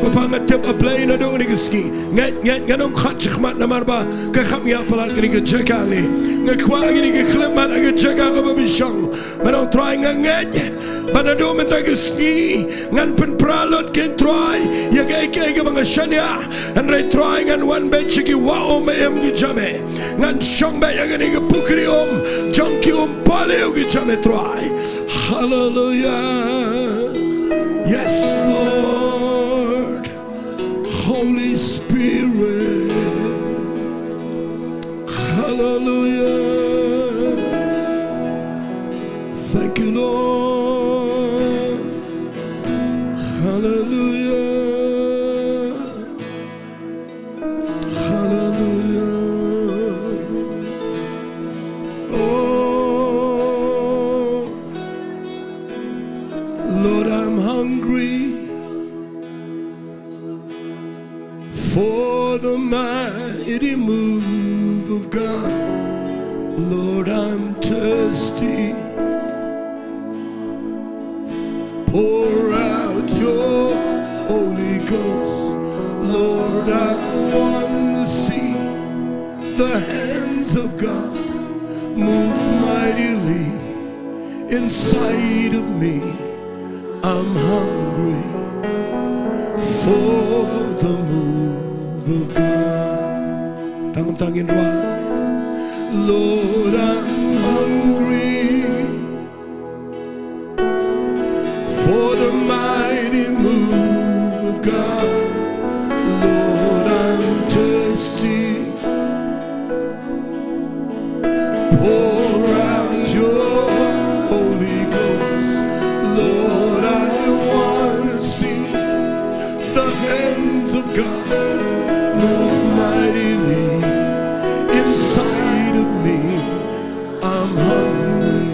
Papangatip a play na doon nigaski. Nga nung katsikmat na marba. Kakap nga pala nga Jaka ni. Ngakwa nga klimat ang Jaka nga babishang. Manong trying ang ngat. Banado man tayo ski ngan penpralot ken try ya kay mga shanya and they trying and one bed chiki wa me em gi jame ngan shong ba ya ni pukri junkie Umpohliew gi jame try. Hallelujah. Yes Lord, Holy Spirit. Hallelujah. Thank you, Lord. Hallelujah. Oh, Lord, I'm hungry for the mighty move of God. Lord, I'm thirsty. Pour out your Holy Ghost. Lord, I want to see the hands of God move mightily inside of me. I'm hungry for the move of God. Tangin wa. Lord, I'm hungry for the mighty move of God. Lord, I'm thirsty. Pour out your Holy Ghost. Lord, I want to see the hands of God move mightily inside of me. I'm hungry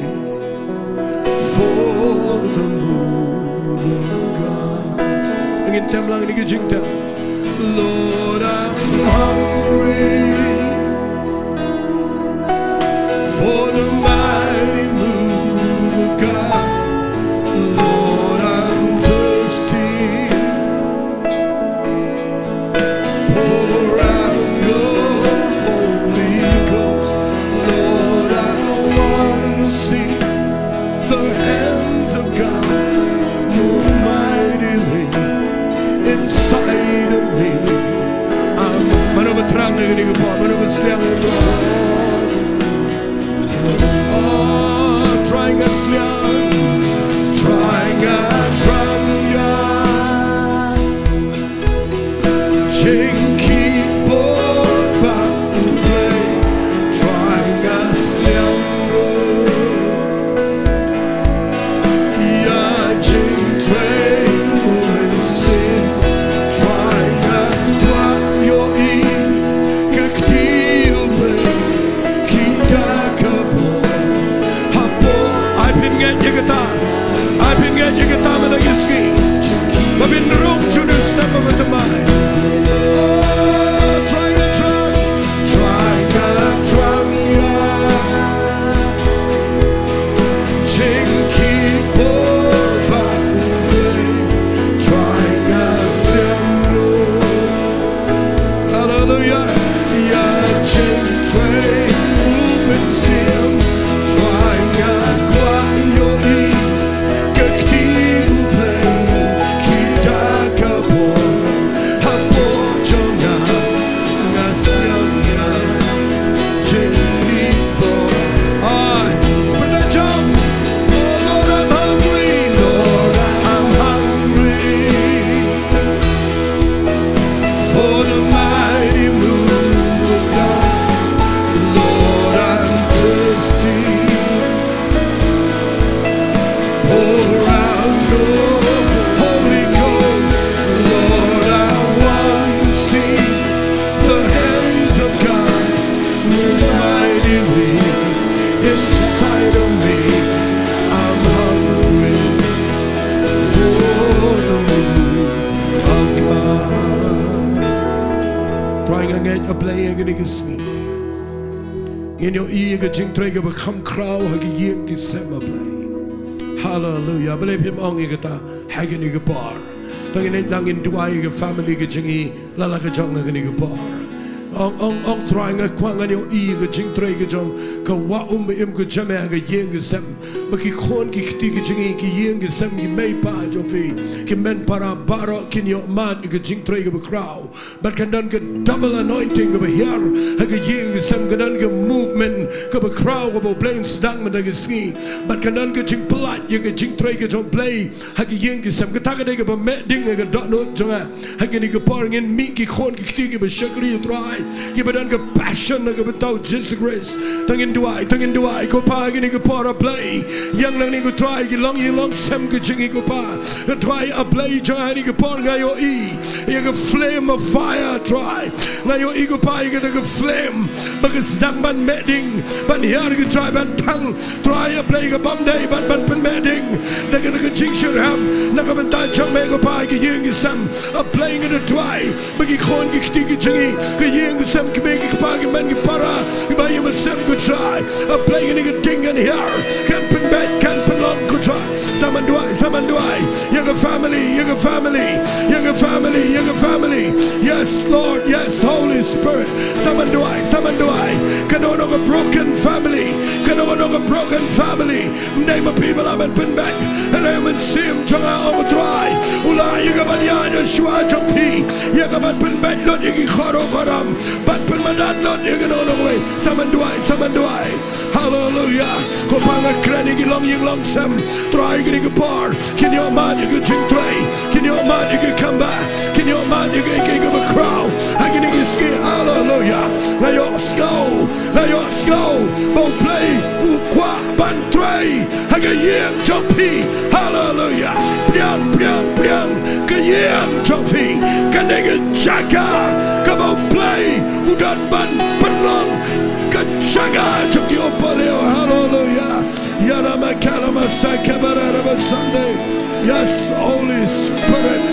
for the move of God. Angin tem lang ni Jingduwai. Lord, I'm hungry for the mighty move of God. Lord, I'm thirsty. Pour out your Holy Ghost. Lord, I want to see the hands of God move mightily inside of me. I'm a Blei again Sngi. In your ear, a jing trigger become crow, a ying to Sema Blei. Hallelujah. I believe him on Igata, Hagging a bar. Tangin it lang in Duai, family, a jingy, Lalaka Jonga, a bar. On trying a quang on your ear, a jing trigger jong, Kawa im good jamag, a ying sem, Maki Khon ki jingy, ying sem, you may pa, Jofi, Kimen para baro, kin your man, you could jing trigger a crow, but can done get double anointing over here, like a ying sem, can done get movement, come a crow about playing stangman like a ski, but can done get jing polite, you can jing trigger jong play, like a ying sem, Kataka about medding, like a dot note jonga, like a pouring in meat, Khon ki but sugary try. Give it a passion, like a without Jesus grace. Diengdoh, go pa, getting a part of play. Young learning to try, long, sem, good jingy go pa. Try a play, joining a part, your e. You get flame of fire, try. Now your ego pa, you get a flame. Because Dangman medding, but here you try, but tongue. Try a play a bum day, but medding. They get a jingshirham, Nagabantan, Chong Mego pa, getting some. A playing in a try, but you can't get jingy. Some can make a party man, you para, you buy him a sem good try. A playing in a ding and here, can't pin back, can't pin long good try. Someone do I, younger family, younger family. Yes, Lord, yes, Holy Spirit. Someone do I, can no longer broken family, Name of people I'm in pin back, and I'm in sim, Jaka over try. Ula, you got Banyana, Shua, Jumpy, you got pin back, not you get but put my dad not you can all the way. Someone do I. Hallelujah. Kopanga cranny long sam. Try getting a bar. Can your man you can drink tray? Can your man you can come back? Can your man you can give a crowd? I can get skin. Hallelujah. Now your skull. Both play. Qua ban tray. I can yam jumpy. Hallelujah. Piang. Can yam jumpy. Can they get Jaka? Come on, play. Who done ban Balang? Jaka. Took your Umpohliew. Hallelujah. Yarama Kalama Sakabaraba Sunday. Yes, Holy Spirit.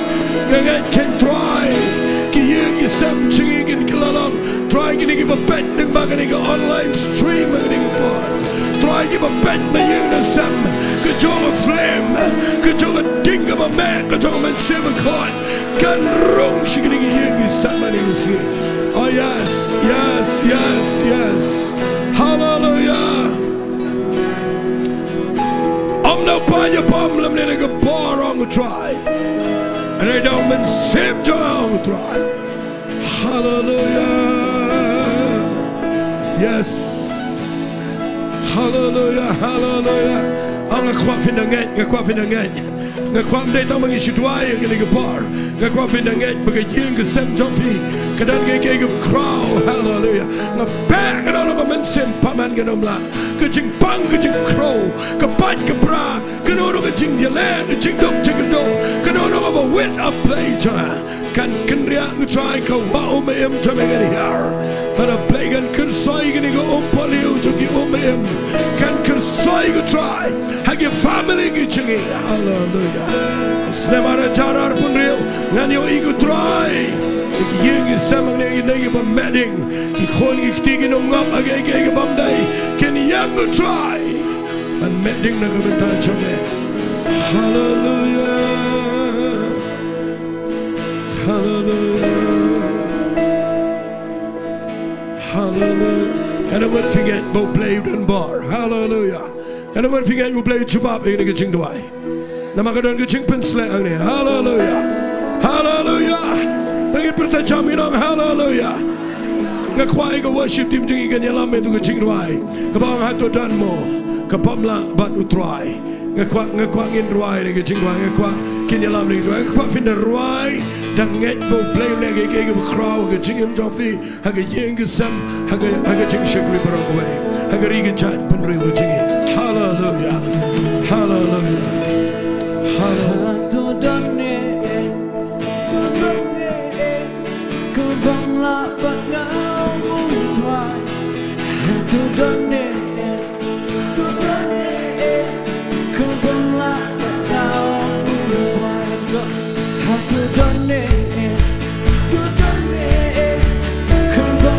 You can try. Ki some chinging in Kilalong. Try getting him a bet. Getting an online stream. Try give a bet. The Unisam. Good job of flame. Good job of ding of a man. Good job of silver coin. Can wrong. She getting a somebody you see. Oh yes. Hallelujah. I'm no by your bum. I'm letting a bar on the try. And I don't mean same joy on the try. Hallelujah. Yes. Hallelujah. I'm a quaff in the gate. Ngakwam day tamang Jingduwai getting a bar. Ngakwam in the gate because you sem jumpy. Kadan get a crowd. Hallelujah. Na bag and all of a man sim paman genomla. Kajing bang kajing crow. Kapat kabra. Kanono jingiaroh Jingduwai. Kanono a wit a play can ria try kawa im jamagani here. But a plague and kursoi getting Umpohliew to give can kursoi try. Have your family getting it. Hallelujah. Snemara jarar punril. Nan your ego try. Ying is samang negi ba medding. Ki khon ki tigin ngam age bam day. Can young try. And medding na gabentan chame. Hallelujah. And I won't forget both played and bar. Hallelujah. And I won't forget you played Chubab in the Jingduwai. Namagadan Jingpen Slang. Hallelujah. They get protect Jaminong. Hallelujah. Nakwaiga worship team Jingiasyllok to the Jingduwai. Kabang had to done more. Kapamla but utry. Ngakwang in Rwai, the Jingduwai, Kinyalam, Ngakwang in the Rwai. Danget bo play like a gig of a crowd, a jing and joffy, Haga Ying some, Haga Jing Shagri away, Haga Riga Chat, Penril Jing. Hallelujah. Come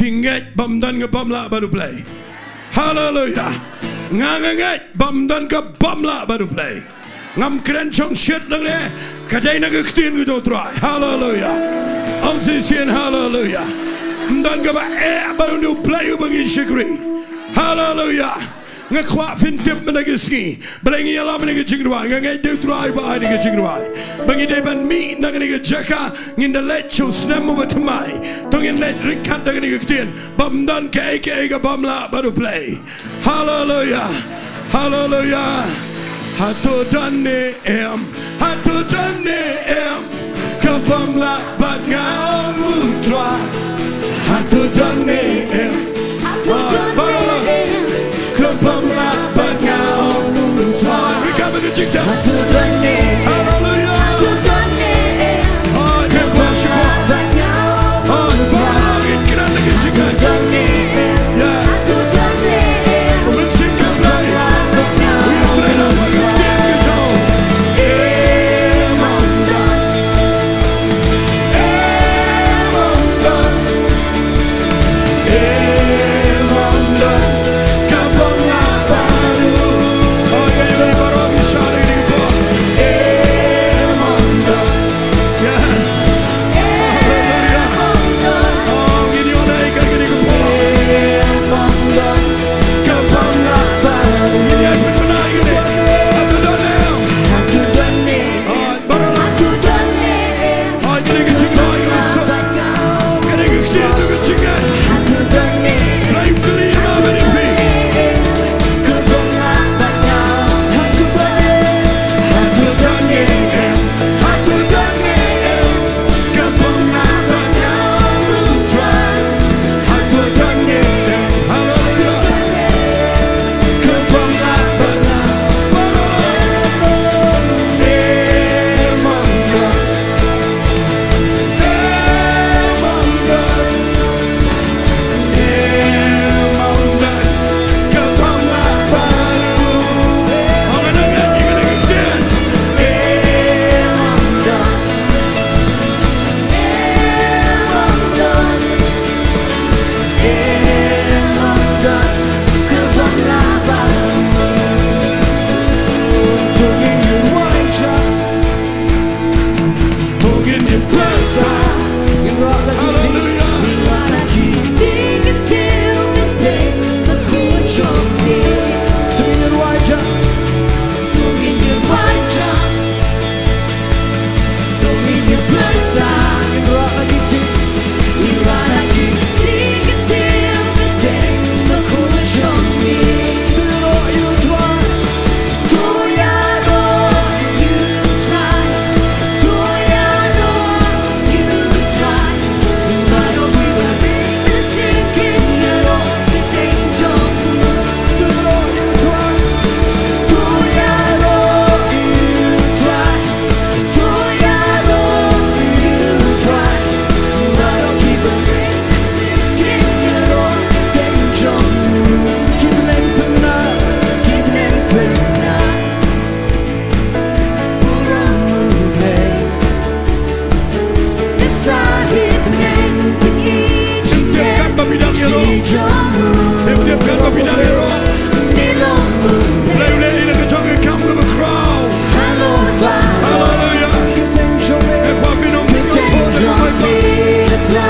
Pinget bamdan ke bamla baru play. Hallelujah. Nganget bamdan ke bamla baru play. Ngam keren chong shit nang le. Kadai nang Ktien U Blei. Hallelujah. Ông xin hallelujah. Dan ke ba baru nu play bagi syukri. Hallelujah. Ngakwa fin tip menagi Sngi. Belangi alam menagi Jingduwai. Ngangai du try ba menagi Jingduwai. Bagi depan mi menagi Jaka. Nginda let chu snam bertemai. Tongin let rikat menagi Ktien. Bamdan ke bamla baru play. Hallelujah. Hallelujah. Hatu dane em. Hatu dane em. Ke bamla bat ngau mutra. Hatu dane em. Bamla bagao mutra. We come to Jingduwai. Hallelujah. Oh, ke kwasho. Oh, Balang it kran ke Jingduwai. Yes. Let's sing the play.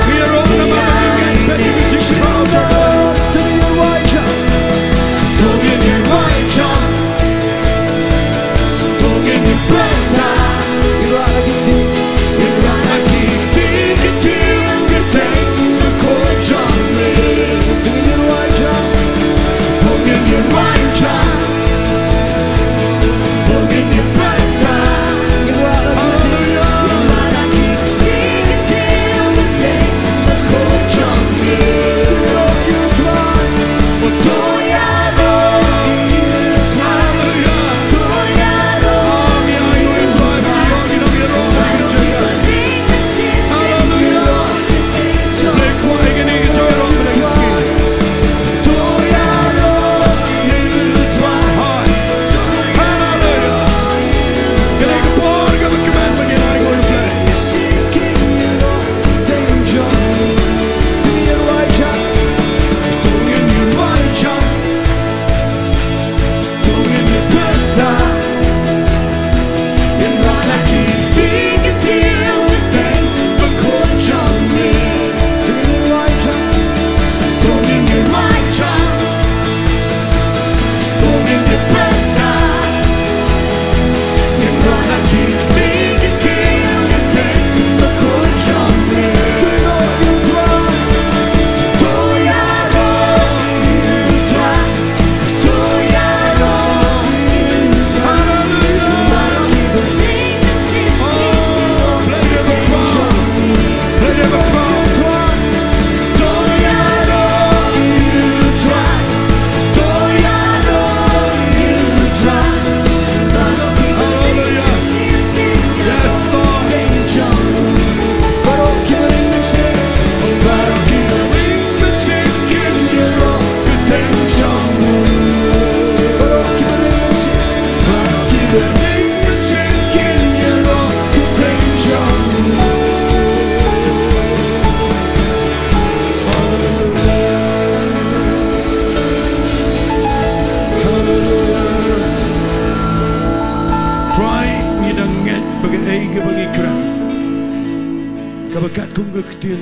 We are trained up by Ktien U Blei.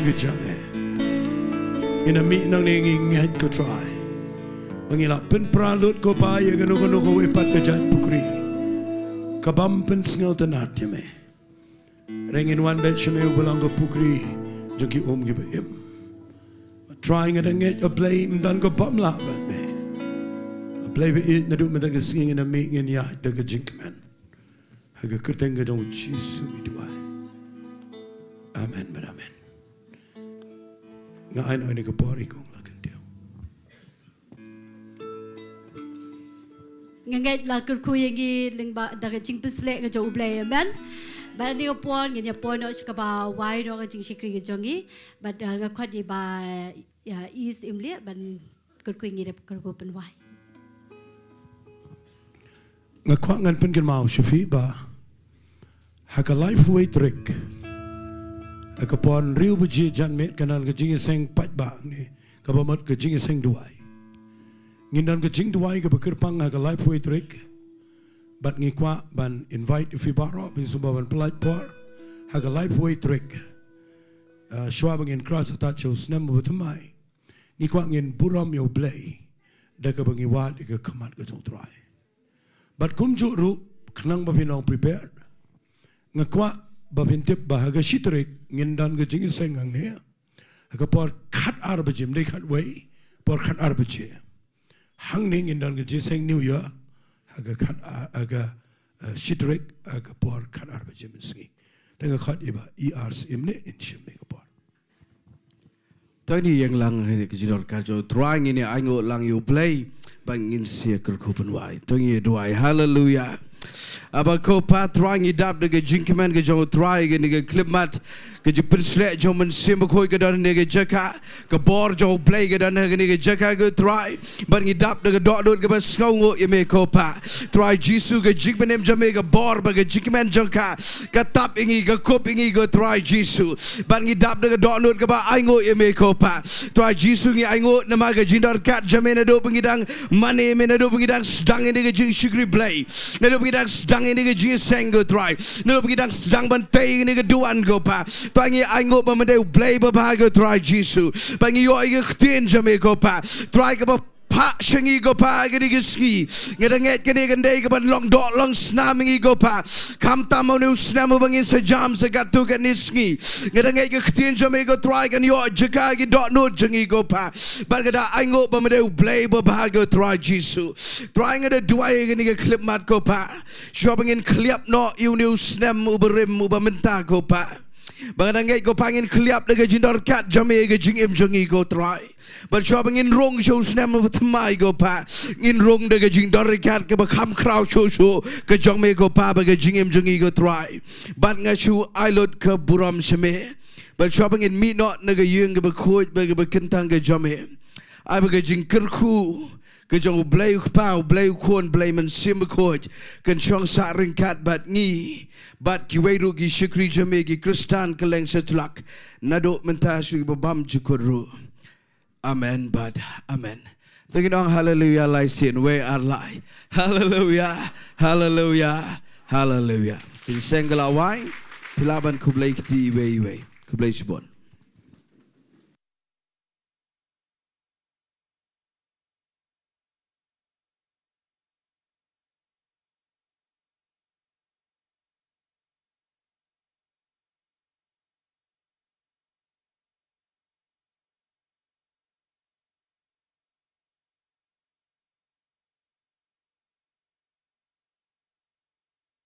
ke jame. Ina mi nang ninging ngat ko try. Mangila pen pralut ko pa ye gano ko wepat ke jat pukri. Kabam pen sngal tanat yame. Rengin wan bet shame ubalang ko pukri jaki give him. Trying at a ngat a blame dan ko bam la bat me. A blame it na do me daga singing in a meeting in ya daga jingmane. Haga kertenga dong Jingiasyllok. Amen, but amen. Nga ay na ini kapari kong lakan Taiew. Ngangai la kyrkhu yangi lyngba daga jingpislek ga jo Blei amen. Ba ni opon ngnya pon no kaba wai no ga jingshikri ga jongi but ga khwat yi ba ya is imle ban kyrkhu ngi rep kyrkhu pen wai. Nga kwak ngan pen mau shafi ba haka life way trick. Akapon Ri-Bhoi jan met kanan ke Jingiasyllok pat ba ni kabamat ke Jingduwai. Ngindan ke Jingduwai ke bekirpang haka life way trick. Bat ngikwa ban invite fi baro bin sumba ban pelat por haka life way trick. Shwa bangin cross atat show snem butamai. Ngikwa ngin buram U Blei da ka bangi wat ke kamat ke Sohthri. Bat kumju ru khnang ba pinong prepared. Ngakwa babintip bahaga shitrik ngindan ke Jingiasyllok hangne aga por khat arbajim dei khat wei por khat arbaje hangne ngindan ke Jingiasyllok new year aga khat aga shitrik aga por khat arbajim Sngi tanga khat iba ers imne inshim ne por Tani yang lang ke jinor karjo trying ini aingo lang U Blei bangin sia kyrkhu penwai tangi duai hallelujah. Aba ko pa trying idap de jingmane ke jo try ke ni ke clipmat ke jipin slek jo men sim ko ke dan ne ke Jaka ke bor jo Blei ke dan ne ke Jaka ke try ban idap de dot dot ke ba skau ye me ko pa try Jisu ke jingmane jame ke bor ba ke jingmane Jaka ke tap ingi ke kop ingi ke try Jisu ban idap de dot dot ke ba aingo ye me ko pa try Jisu ngi aingo nama ke jindar kat jame ne do pengidang mane me ne do pengidang sedang ini ke Jingiasyllok Blei ne do pengidang sedang ini ke Jingiasyllok try ne do pengidang sedang bantai ini ke duan go pa pangi aingo ba mende Blei ba ba go try Jisu pangi yo ke Ktien jame go pa try ke ba pa Sngi go pa ke ni ke Sngi ngedanget ke ni gandai ke ban long dot long snam ngi go pa kam tamo nu snam bangin sejam segatu ke ni Sngi ngedanget ke Ktien jame go try ke yo Jaka ke dot no jengi go pa ban ke da aingo ba mende Blei ba ba go try Jisu try ngada duai ke ni ke clip mat go pa shobangin kliap no you new snam uberim ubamenta go pa Banganangay ko pangin kliap na gajindor kat jame gajing jongi go try. But shopping in wrong shows nem with my go pa. In wrong the gajindor kat ke bakam crowd show ke jome go pa ba gajing jongi go try. But ngashu ilot ke buram shame. But shopping in meat not na gayung ke bakoj ba ke bakintang ke jame. I ba jingkyrkhu ke jong Blei pa Blei kon Blei men sim bakoj kan chong sa ringkat bat ngi. Bat kiwairu gi shikri jame gi Kristan keleng setulak nado mentashu babam jukuru. Amen but amen. Tengok hallelujah lai sin we are lai. Hallelujah. Hallelujah. Hallelujah. Kisengala wai pilaban kublai kti we ku Blei shibon.